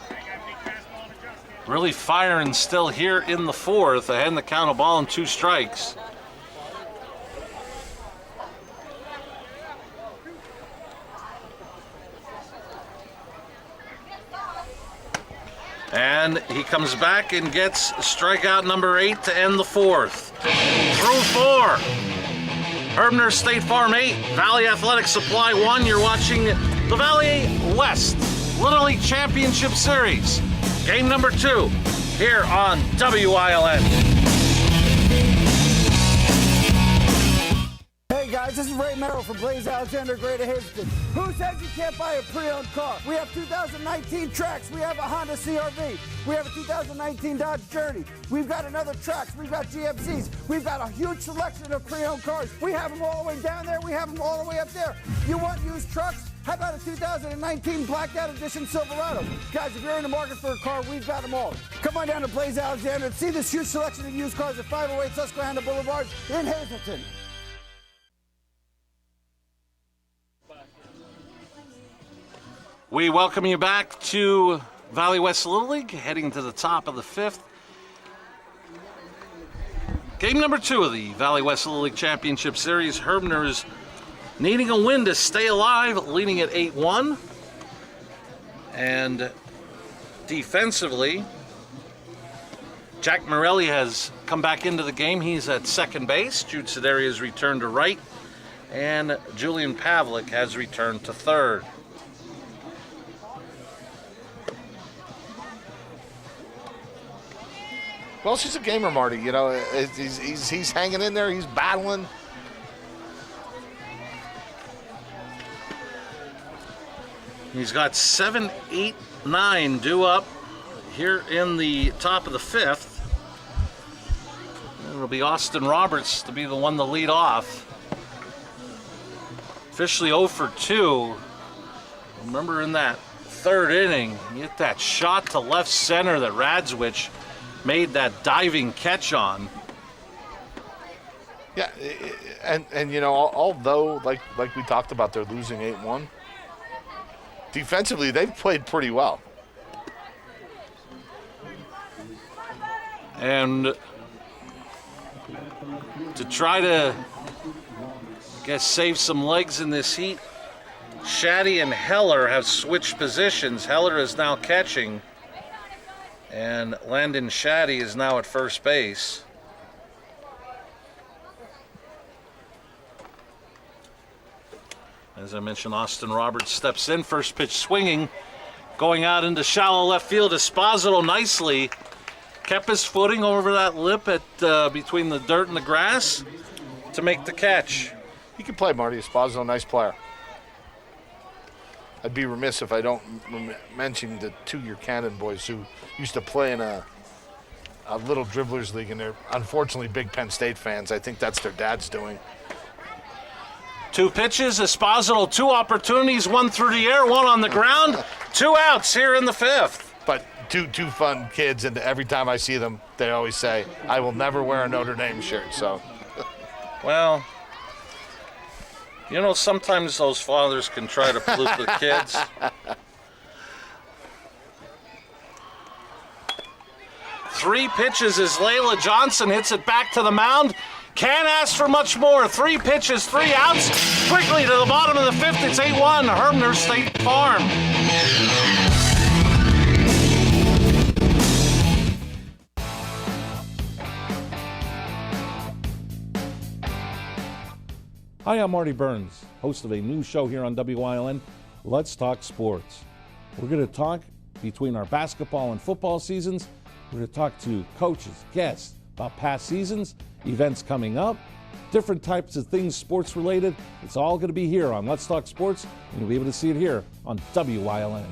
B: really firing still here in the fourth, ahead in the count, a ball and 2 strikes. And he comes back and gets strikeout number 8 to end the 4th. Through 4. Herbener'S State Farm 8, Valley Athletic Supply 1. You're watching the Valley West Little League Championship Series. Game number 2 here on WILN.
D: Hey guys, this is Ray Merrill from Blaze Alexander, Greater Hazelton. Who says you can't buy a pre-owned car? We have 2019 Trax. We have a Honda CR-V. We have a 2019 Dodge Journey. We've got another Trax. We've got GMCs. We've got a huge selection of pre-owned cars. We have them all the way down there. We have them all the way up there. You want used trucks? How about a 2019 Blacked Out Edition Silverado? Guys, if you're in the market for a car, we've got them all. Come on down to Blaze Alexander and see this huge selection of used cars at 508 Susquehanna Boulevard in Hazleton.
B: We welcome you back to Valley West Little League, heading to the top of the 5th. Game number 2 of the Valley West Little League Championship Series. Herbener'S needing a win to stay alive, leading at 8-1. And defensively, Jack Morelli has come back into the game. He's at second base. Jude Sederi has returned to right. And Julian Pavlik has returned to third.
A: Well, she's a gamer, Marty. You know, he's hanging in there. He's battling.
B: He's got 7, 8, 9 due up here in the top of the 5th. It'll be Austin Roberts to be the one to lead off. Officially 0 for 2. Remember in that 3rd inning, you get that shot to left center that Radzwich made that diving catch on.
A: Yeah, and you know, although like we talked about, they're losing 8-1. Defensively, they've played pretty well.
B: And to try to, I guess, save some legs in this heat, Shaddy and Heller have switched positions. Heller is now catching, and Landon Shaddy is now at first base. As I mentioned, Austin Roberts steps in, first pitch swinging, going out into shallow left field. Esposito nicely kept his footing over that lip at between the dirt and the grass to make the catch.
A: He can play, Marty. Esposito, nice player. I'd be remiss if I don't mention the 2-year Cannon boys who used to play in a little dribblers league, and they're unfortunately big Penn State fans. I think that's their dad's doing.
B: 2 pitches, Esposito, 2 opportunities, 1 through the air, 1 on the ground, 2 outs here in the 5th.
A: But two fun kids, and every time I see them, they always say, I will never wear a Notre Dame shirt. So,
B: well, you know, sometimes those fathers can try to pollute the kids. Three pitches as Layla Johnson hits it back to the mound. Can't ask for much more. 3 pitches, 3 outs. Quickly to the bottom of the 5th. It's 8-1, Herbener'S State Farm.
G: Hi, I'm Marty Burns, host of a new show here on WILN, Let's Talk Sports. We're going to talk between our basketball and football seasons. We're going to talk to coaches, guests about past seasons, events coming up, different types of things sports related. It's all going to be here on Let's Talk Sports, and you'll be able to see it here on WILN.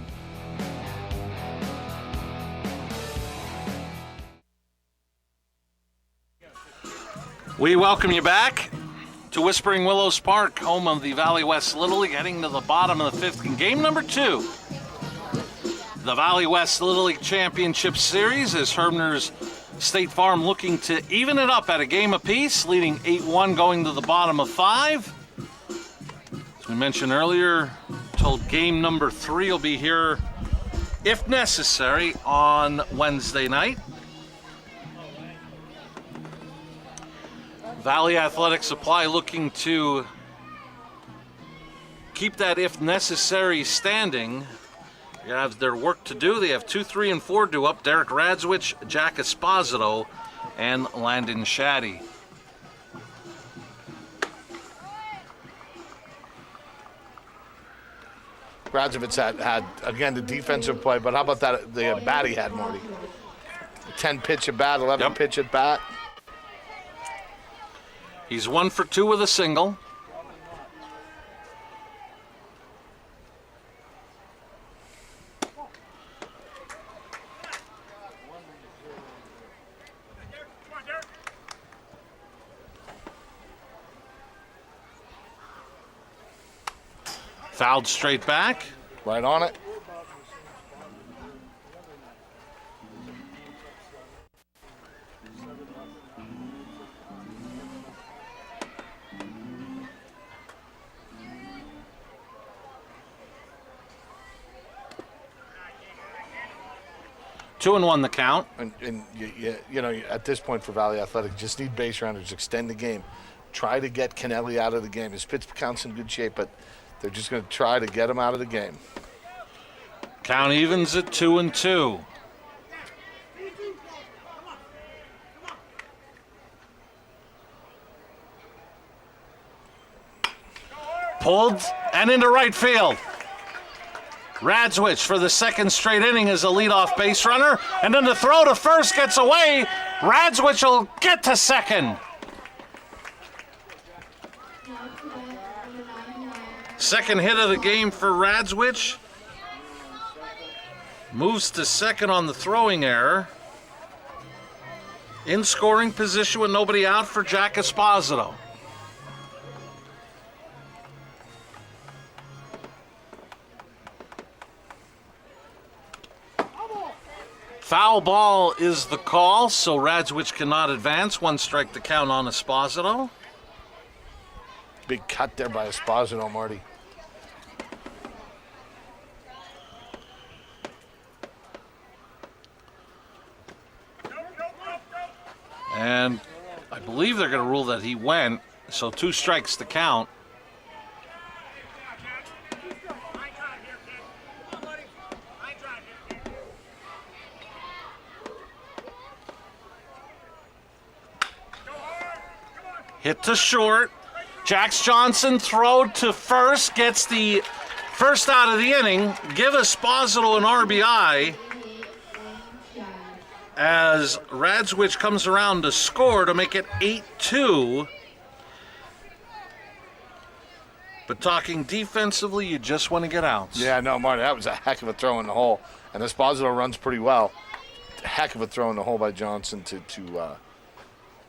B: We welcome you back to Whispering Willows Park, home of the Valley West Little League, heading to the bottom of the 5th in game number 2. The Valley West Little League Championship Series is Herbener'S State Farm looking to even it up at a game apiece, leading 8-1 going to the bottom of 5. As we mentioned earlier, told game number 3 will be here, if necessary, on Wednesday night. Valley Athletic Supply looking to keep that if necessary standing. They have their work to do. They have 2, 3, and 4 due up. Derek Radzwich, Jack Esposito, and Landon Shaddy.
A: Radzovitz had, again, the defensive play, but how about that, the at bat he had, Marty? 10 pitch at bat, 11 pitch at bat.
B: He's 1 for 2 with a single. Fouled straight back.
A: Right on it.
B: Two and one the count.
A: And you know, at this point for Valley Athletic, just need base runners, extend the game. Try to get Kennelly out of the game. His pitch count's in good shape, but they're just going to try to get him out of the game.
B: Count evens at 2 and 2. Pulled and into right field. Radzwich for the second straight inning as a leadoff base runner. And then the throw to first gets away. Radzwich will get to second. Second hit of the game for Radzwich. Moves to second on the throwing error. In scoring position with nobody out for Jack Esposito. Foul ball is the call, so Radzwich cannot advance. 1 strike to count on Esposito.
A: Big cut there by Esposito, Marty.
B: And I believe they're going to rule that he went, so 2 strikes to count. Hit to short. Jax Johnson throw to first, gets the first out of the inning. Give Esposito an RBI as Radzwich comes around to score to make it 8-2. But talking defensively, you just want to get outs.
A: Yeah, no, Marty, that was a heck of a throw in the hole. And Esposito runs pretty well. Heck of a throw in the hole by Johnson to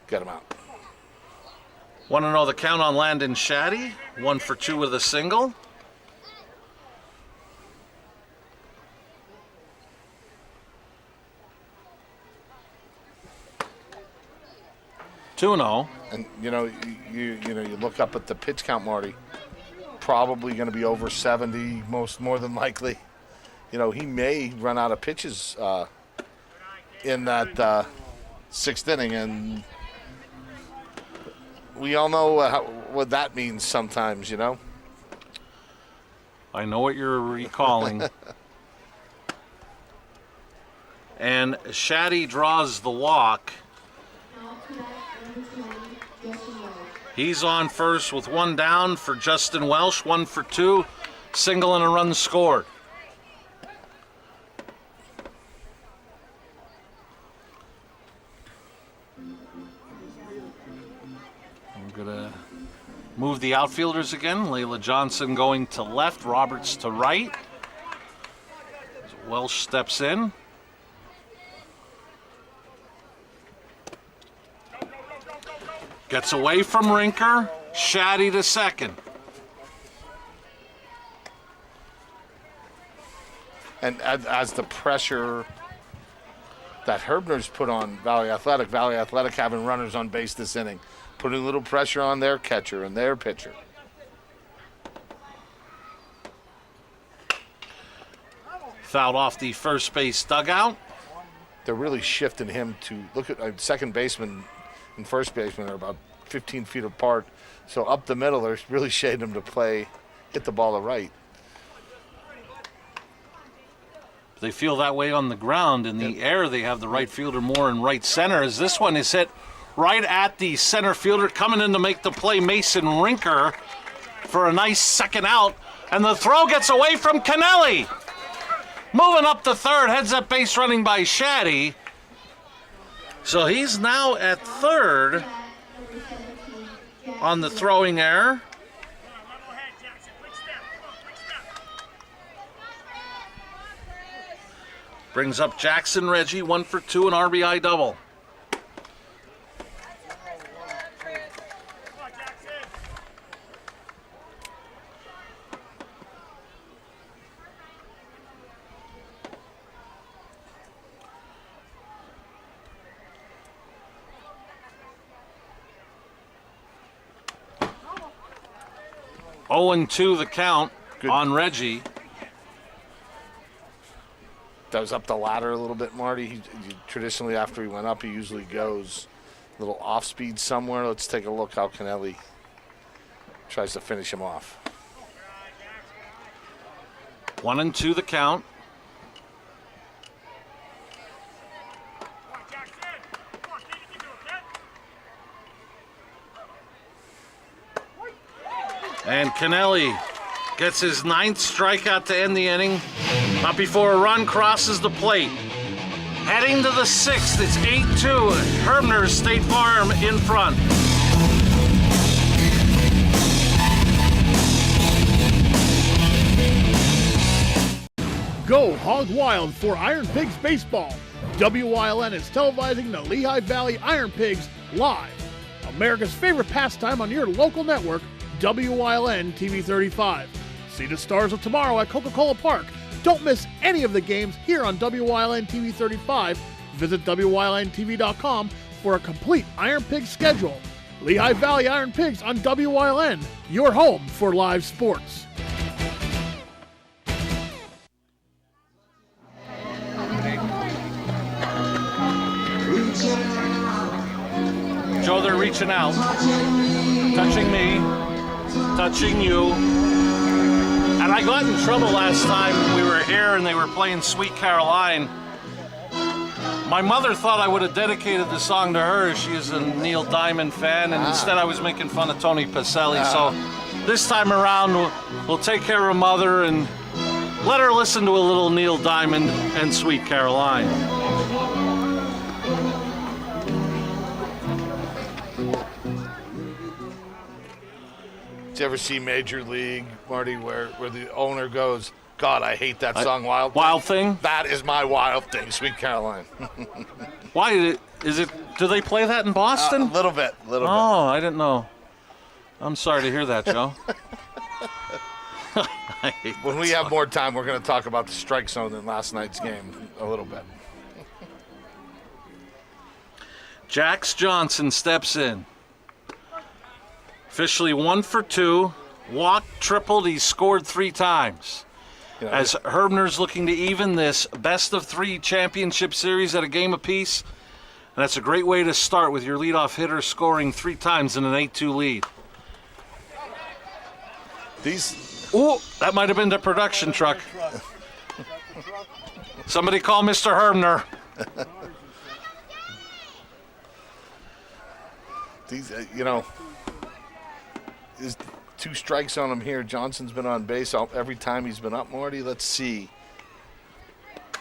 A: get him out.
B: 1-0 the count on Landon Shaddy. 1 for 2 with a single. Two and 0.
A: And you know, you look up at the pitch count, Marty. Probably going to be over 70, more than likely. You know, he may run out of pitches in that 6th inning, and we all know what that means sometimes, you know.
B: I know what you're recalling. And Shaddy draws the walk. He's on first with 1 down for Justin Welsh, 1 for 2, single and a run scored. We're gonna move the outfielders again. Layla Johnson going to left, Roberts to right. As Welsh steps in. Gets away from Rinker. Shaddy to second.
A: And as the pressure that Herbener'S put on Valley Athletic having runners on base this inning, putting a little pressure on their catcher and their pitcher.
B: Fouled off the first base dugout.
A: They're really shifting him to look at second baseman and first baseman are about 15 feet apart. So up the middle, they're really shading him to hit the ball to right.
B: They feel that way on the ground. In the air, they have the right fielder more in right center, as this one is hit right at the center fielder. Coming in to make the play, Mason Rinker, for a nice second out. And the throw gets away from Kennelly. Moving up the third, heads up base running by Shaddy. So he's now at third on the throwing error. Brings up Jackson Reggie, 1 for 2, an RBI double. Oh, and 2 the count on Reggie.
A: That was up the ladder a little bit, Marty. He traditionally, after he went up, he usually goes a little off speed somewhere. Let's take a look how Kennelly tries to finish him off.
B: 1 and 2 the count. And Kennelly gets his 9th strikeout to end the inning. Not before a run crosses the plate. Heading to the 6th, it's 8-2. Herbener'S State Farm in front.
H: Go hog wild for Iron Pigs baseball. WYLN is televising the Lehigh Valley Iron Pigs live. America's favorite pastime on your local network, WYLN TV 35. See the stars of tomorrow at Coca-Cola Park. Don't miss any of the games here on WYLN TV 35. Visit WYLNTV.com for a complete Iron Pigs schedule. Lehigh Valley Iron Pigs on WYLN, your home for live sports.
B: Joe, they're reaching out. Touching me. Touching you. And I got in trouble last time we were here and they were playing Sweet Caroline. My mother thought I would have dedicated the song to her. She is a Neil Diamond fan, and instead I was making fun of Tony Pacelli. So this time around, we'll take care of Mother and let her listen to a little Neil Diamond and Sweet Caroline.
A: Did you ever see Major League, Marty, where the owner goes, God, I hate that song, Wild
B: Thing?
A: That is my Wild Thing, Sweet Caroline.
B: Why is it? Do they play that in Boston?
A: A little bit.
B: Oh, I didn't know. I'm sorry to hear that, Joe.
A: When we have more time, we're going to talk about the strike zone in last night's game a little bit.
B: Jax Johnson steps in. Officially 1 for 2. Walked, tripled. He scored 3 times. As Herbener'S looking to even this best-of-3 championship series at a game apiece. And that's a great way to start with your leadoff hitter scoring 3 times in an 8-2 lead. Ooh, that might have been the production truck. Somebody call Mr. Herbener.
A: These, is 2 strikes on him here. Johnson's been on base every time he's been up, Marty. Let's see.
B: I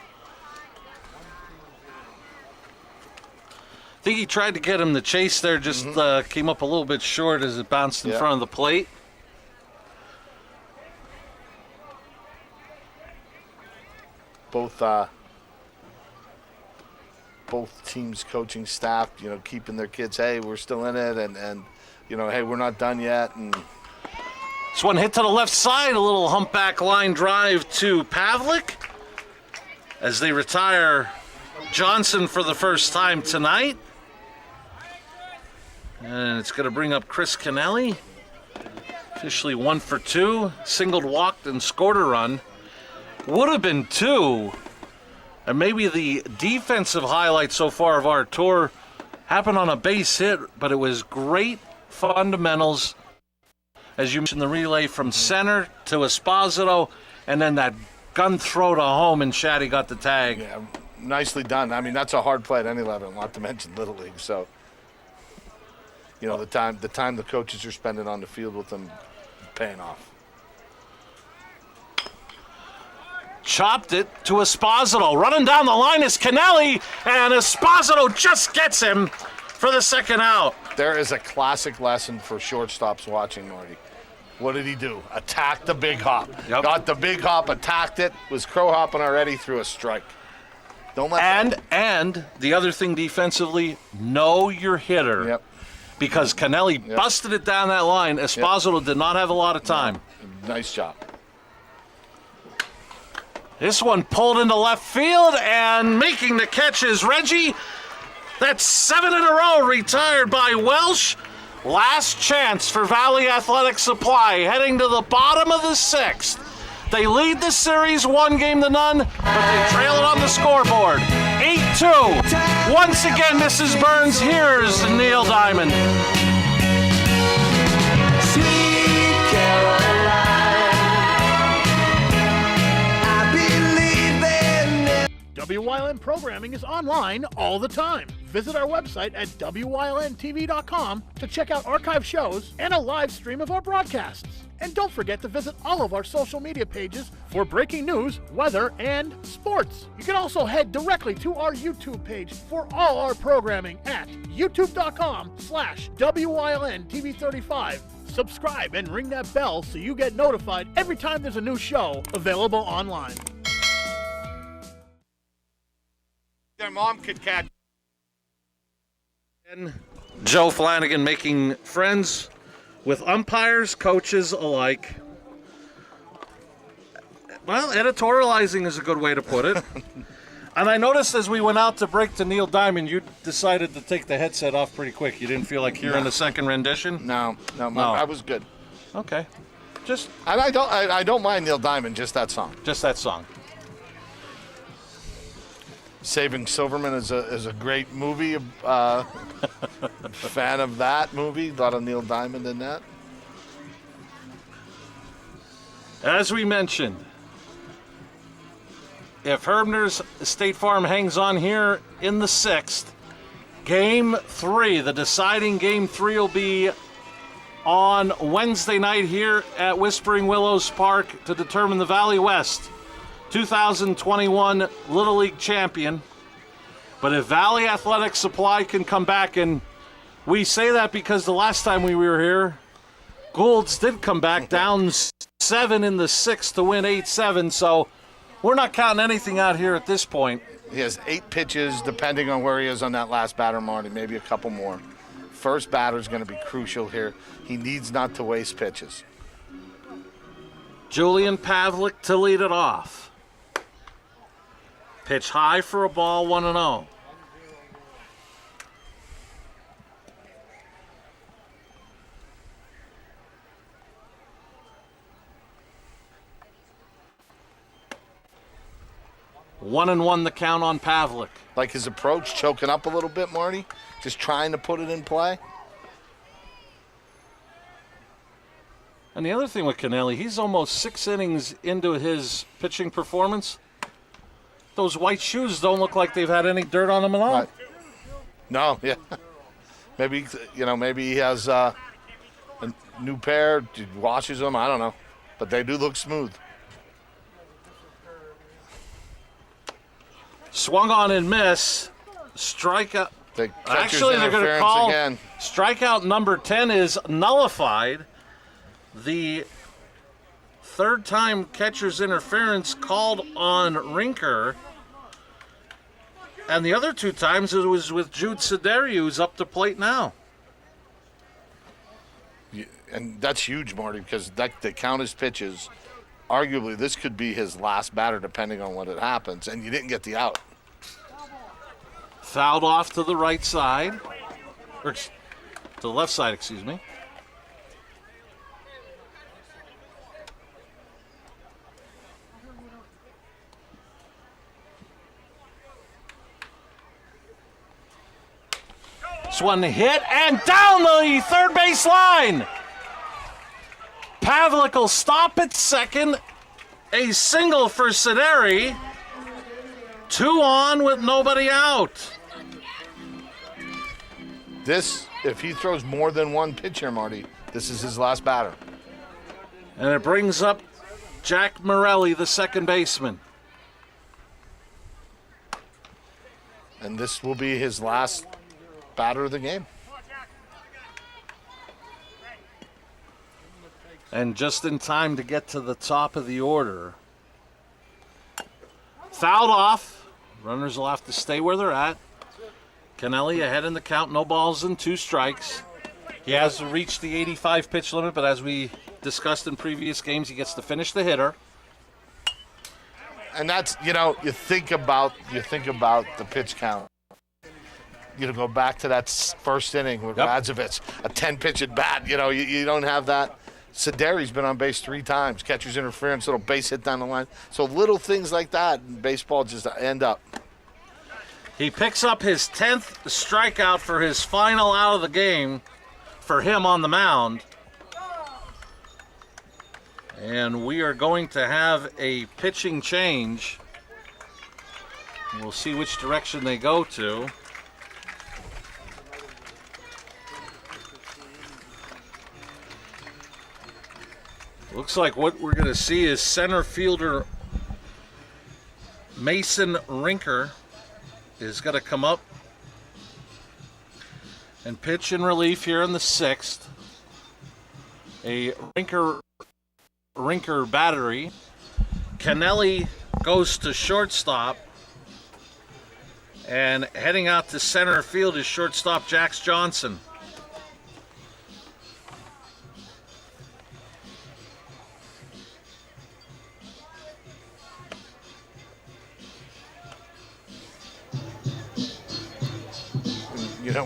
B: think he tried to get him to chase there, just came up a little bit short as it bounced in front of the plate.
A: Both teams' coaching staff, keeping their kids, hey, we're still in it, and hey, we're not done yet. And
B: this one hit to the left side, a little humpback line drive to Pavlik as they retire Johnson for the first time tonight. And it's going to bring up Chris Kennelly. Officially 1 for 2, singled, walked, and scored a run. Would have been 2. And maybe the defensive highlight so far of our tour happened on a base hit, but it was great fundamentals. As you mentioned, the relay from center to Esposito, and then that gun throw to home, and Shaddy got the tag.
A: Yeah, nicely done. I mean, that's a hard play at any level, not to mention Little League. So, you know, the time the coaches are spending on the field with them paying off.
B: Chopped it to Esposito. Running down the line is Kennelly, and Esposito just gets him for the second out.
A: There is a classic lesson for shortstops watching, Marty. What did he do? Attack the big hop.
B: Yep.
A: Got the big hop, attacked it, was crow hopping already, through a strike. Don't let
B: And the other thing defensively, know your hitter.
A: Yep.
B: Because Kennelly busted it down that line. Esposito did not have a lot of time.
A: Nice job.
B: This one pulled into left field, and making the catch is Reggie. That's 7 in a row retired by Welsh. Last chance for Valley Athletic Supply, heading to the bottom of the 6th. They lead the series 1-0, but they trail it on the scoreboard. 8-2. Once again, Mrs. Burns, here's Neil Diamond.
H: WYLN programming is online all the time. Visit our website at WYLNTV.com to check out archive shows and a live stream of our broadcasts. And don't forget to visit all of our social media pages for breaking news, weather, and sports. You can also head directly to our YouTube page for all our programming at youtube.com/WYLNTV35. Subscribe and ring that bell so you get notified every time there's a new show available online.
A: Their mom could catch.
B: And Joe Flanagan making friends with umpires, coaches alike. Well, editorializing is a good way to put it. And I noticed as we went out to break to Neil Diamond, you decided to take the headset off pretty quick. You didn't feel like hearing the second rendition?
A: No. I was good.
B: Okay. Just
A: And I don't mind Neil Diamond, just that song.
B: just that song.
A: Saving Silverman is a great movie. Fan of that movie. A lot of Neil Diamond in that.
B: As we mentioned, if Herbener'S State Farm hangs on here in the 6th, Game 3, the deciding Game 3 will be on Wednesday night here at Whispering Willows Park to determine the Valley West 2021 Little League champion. But if Valley Athletic Supply can come back, and we say that because the last time we were here, Goulds did come back down 7 in the 6th to win 8-7, so we're not counting anything out here at this point.
A: He has 8 pitches, depending on where he is on that last batter, Marty, maybe a couple more. First batter is going to be crucial here. He needs not to waste pitches.
B: Julian Pavlik to lead it off. Pitch high for a ball, 1-0. One and one the count on Pavlik.
A: Like his approach, choking up a little bit, Marty. Just trying to put it in play.
B: And the other thing with Kennelly, he's almost 6 innings into his pitching performance. Those white shoes don't look like they've had any dirt on them at all.
A: Right. No, yeah. Maybe he has a new pair, washes them, I don't know. But they do look smooth.
B: Swung on and miss. Strikeout.
A: Actually,
B: they're going to call
A: again.
B: Strikeout number 10 is nullified. The third time catcher's interference called on Rinker. And the other 2 times it was with Jude Sideri, who's up to plate now.
A: Yeah, and that's huge, Marty, because they count his pitches. Arguably, this could be his last batter, depending on what it happens. And you didn't get the out.
B: Fouled off to the right side. Or to the left side, excuse me. This one hit and down the third base line. Pavlik will stop at second, A single for Sideri. 2 on with nobody out.
A: This, if he throws more than one pitch here, Marty, this is his last batter.
B: And it brings up Jack Morelli, the second baseman.
A: And this will be his last batter of the game.
B: And just in time to get to the top of the order. Fouled off. Runners will have to stay where they're at. Kennelly ahead in the count, no balls and 2 strikes. He has reached the 85 pitch limit, but as we discussed in previous games, he gets to finish the hitter.
A: And that's, you think about the pitch count. Go back to that first inning with Radzovich, a 10-pitch at bat. You don't have that. Sideri's been on base 3 times. Catcher's interference, little base hit down the line. So little things like that in baseball just end up.
B: He picks up his 10th strikeout for his final out of the game for him on the mound. And we are going to have a pitching change. We'll see which direction they go to. Looks like what we're going to see is center fielder Mason Rinker is going to come up and pitch in relief here in the 6th. A Rinker battery. Kennelly goes to shortstop. And heading out to center field is shortstop Jax Johnson.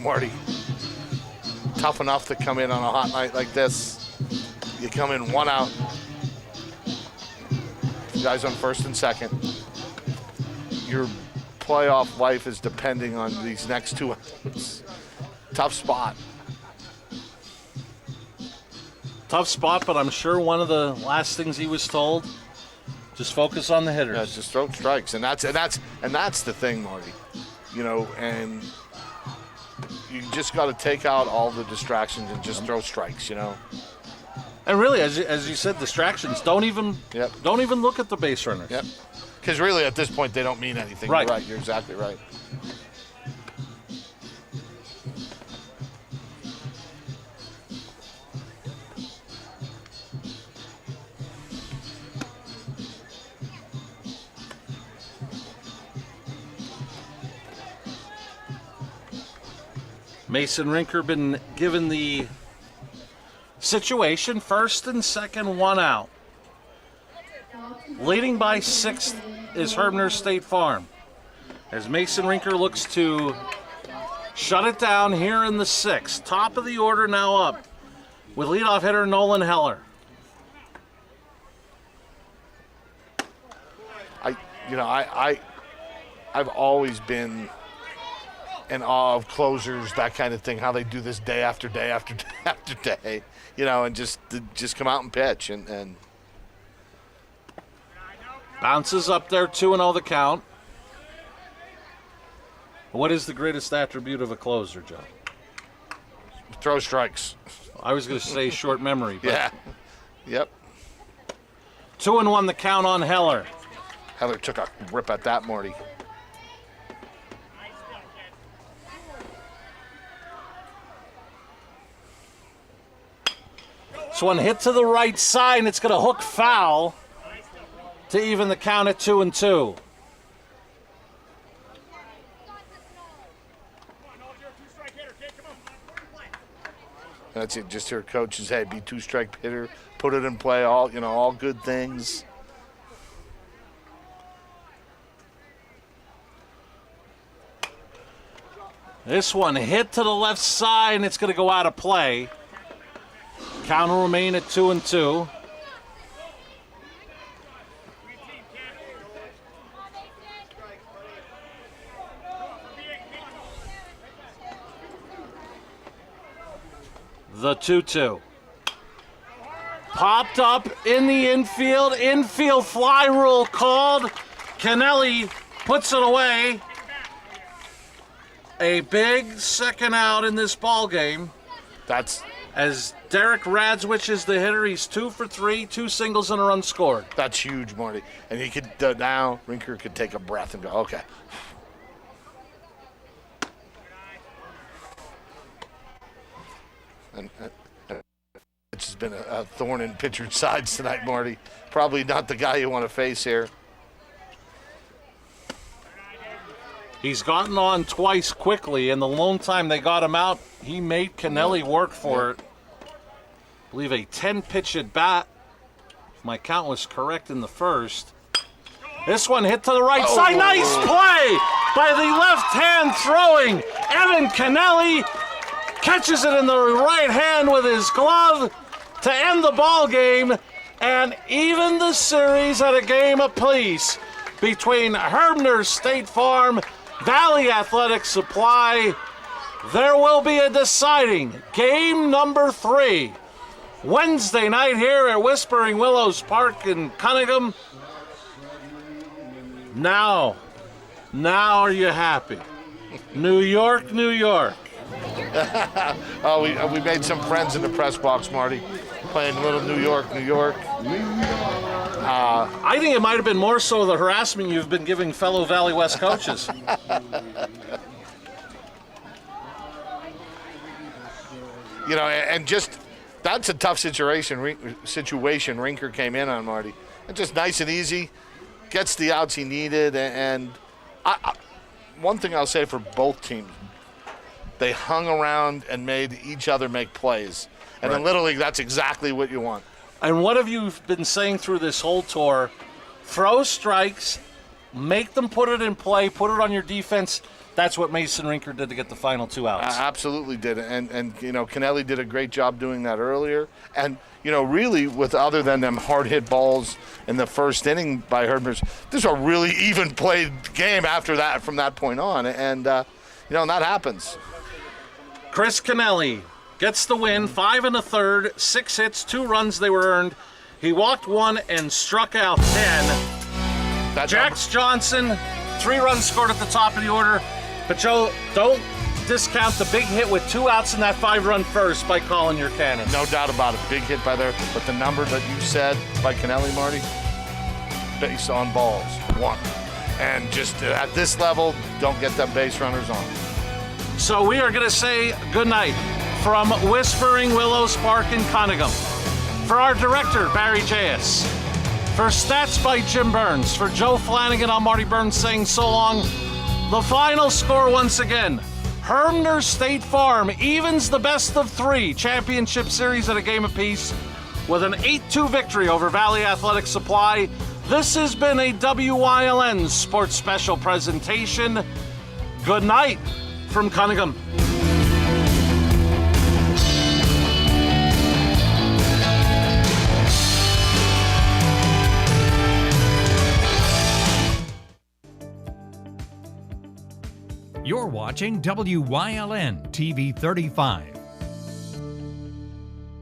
A: Marty, tough enough to come in on a hot night like this. You come in 1 out. Guys on first and second. Your playoff life is depending on these next 2 outs. Tough spot.
B: Tough spot, but I'm sure one of the last things he was told, just focus on the hitters.
A: Yeah, just throw strikes, and that's the thing, Marty. And you just got to take out all the distractions and just throw strikes,
B: And really, as you said, distractions. Don't even look at the base runners.
A: Yep. Because really, at this point, they don't mean anything.
B: Right.
A: You're right. You're exactly right.
B: Mason Rinker been given the situation, first and second, 1 out. Leading by 6th is Herbener'S State Farm. As Mason Rinker looks to shut it down here in the 6th. Top of the order now up with leadoff hitter Nolan Heller.
A: I've always been in awe of closers, that kind of thing, how they do this day after day after day after day, and just come out and pitch. And
B: bounces up there, 2-0 the count. What is the greatest attribute of a closer, Joe?
A: Throw strikes.
B: I was going to say short memory. But
A: Yeah. Yep.
B: 2-1 the count on Heller.
A: Heller took a rip at that, Marty.
B: This one hit to the right side, and it's going to hook foul to even the count at 2-2.
A: That's it. Just hear coaches, hey, be 2-strike hitter, put it in play, all good things.
B: This one hit to the left side, and it's going to go out of play. Count will remain at 2-2. The 2-2. Popped up in the infield fly rule called. Kennelly puts it away. A big second out in this ball game.
A: That's
B: as Derek Radzwich is the hitter. He's 2 for 3, 2 singles and a run scored.
A: That's huge, Marty. And he could now Rinker could take a breath and go, okay. And which has been a thorn in pitcher's sides tonight, Marty. Probably not the guy you want to face here.
B: He's gotten on twice quickly, and the lone time they got him out, he made Kennelly work for it. I believe a 10-pitch at bat, if my count was correct in the first. This one hit to the right side. Nice play by the left-hand throwing Evan Kennelly. Catches it in the right hand with his glove to end the ball game, and even the series at a game apiece between Herbener'S State Farm, Valley Athletic Supply. There will be a deciding game number 3 Wednesday night here at Whispering Willows Park in Cunningham. Now are you happy? New York, New York.
A: We made some friends in the press box, Marty, playing a little New York, New York.
B: I think it might have been more so the harassment you've been giving fellow Valley West coaches.
A: You know, and just that's a tough situation Rinker came in on, Marty. And just nice and easy, gets the outs he needed. And one thing I'll say for both teams, they hung around and made each other make plays. And in Little League, that's exactly what you want.
B: And what have you been saying through this whole tour? Throw strikes, make them put it in play, put it on your defense. That's what Mason Rinker did to get the final 2 outs.
A: Absolutely did. And you know, Kennelly did a great job doing that earlier. And, you know, really, with other than them hard-hit balls in the first inning by Herbener'S, this is a really even-played game after that, from that point on. And, you know, and that happens.
B: Chris Kennelly gets the win, 5 1/3, 6 hits, 2 runs they were earned. He walked 1 and struck out 10. Jax Johnson, 3 runs scored at the top of the order. But Joe, don't discount the big hit with 2 outs in that 5-run first by Colin Urcanon.
A: No doubt about it. Big hit by there. But the number that you said by Kennelly, Marty, based on balls, 1. And just at this level, don't get them base runners on.
B: So we are going to say goodnight from Whispering Willows Park in Cunningham. For our director, Barry J.S. For stats by Jim Burns. For Joe Flanagan, I'm Marty Burns saying so long. The final score once again. Herbener'S State Farm evens the best of 3 championship series at a game apiece with an 8-2 victory over Valley Athletic Supply. This has been a WYLN Sports Special presentation. Good night from Cunningham.
G: You're watching WYLN TV 35.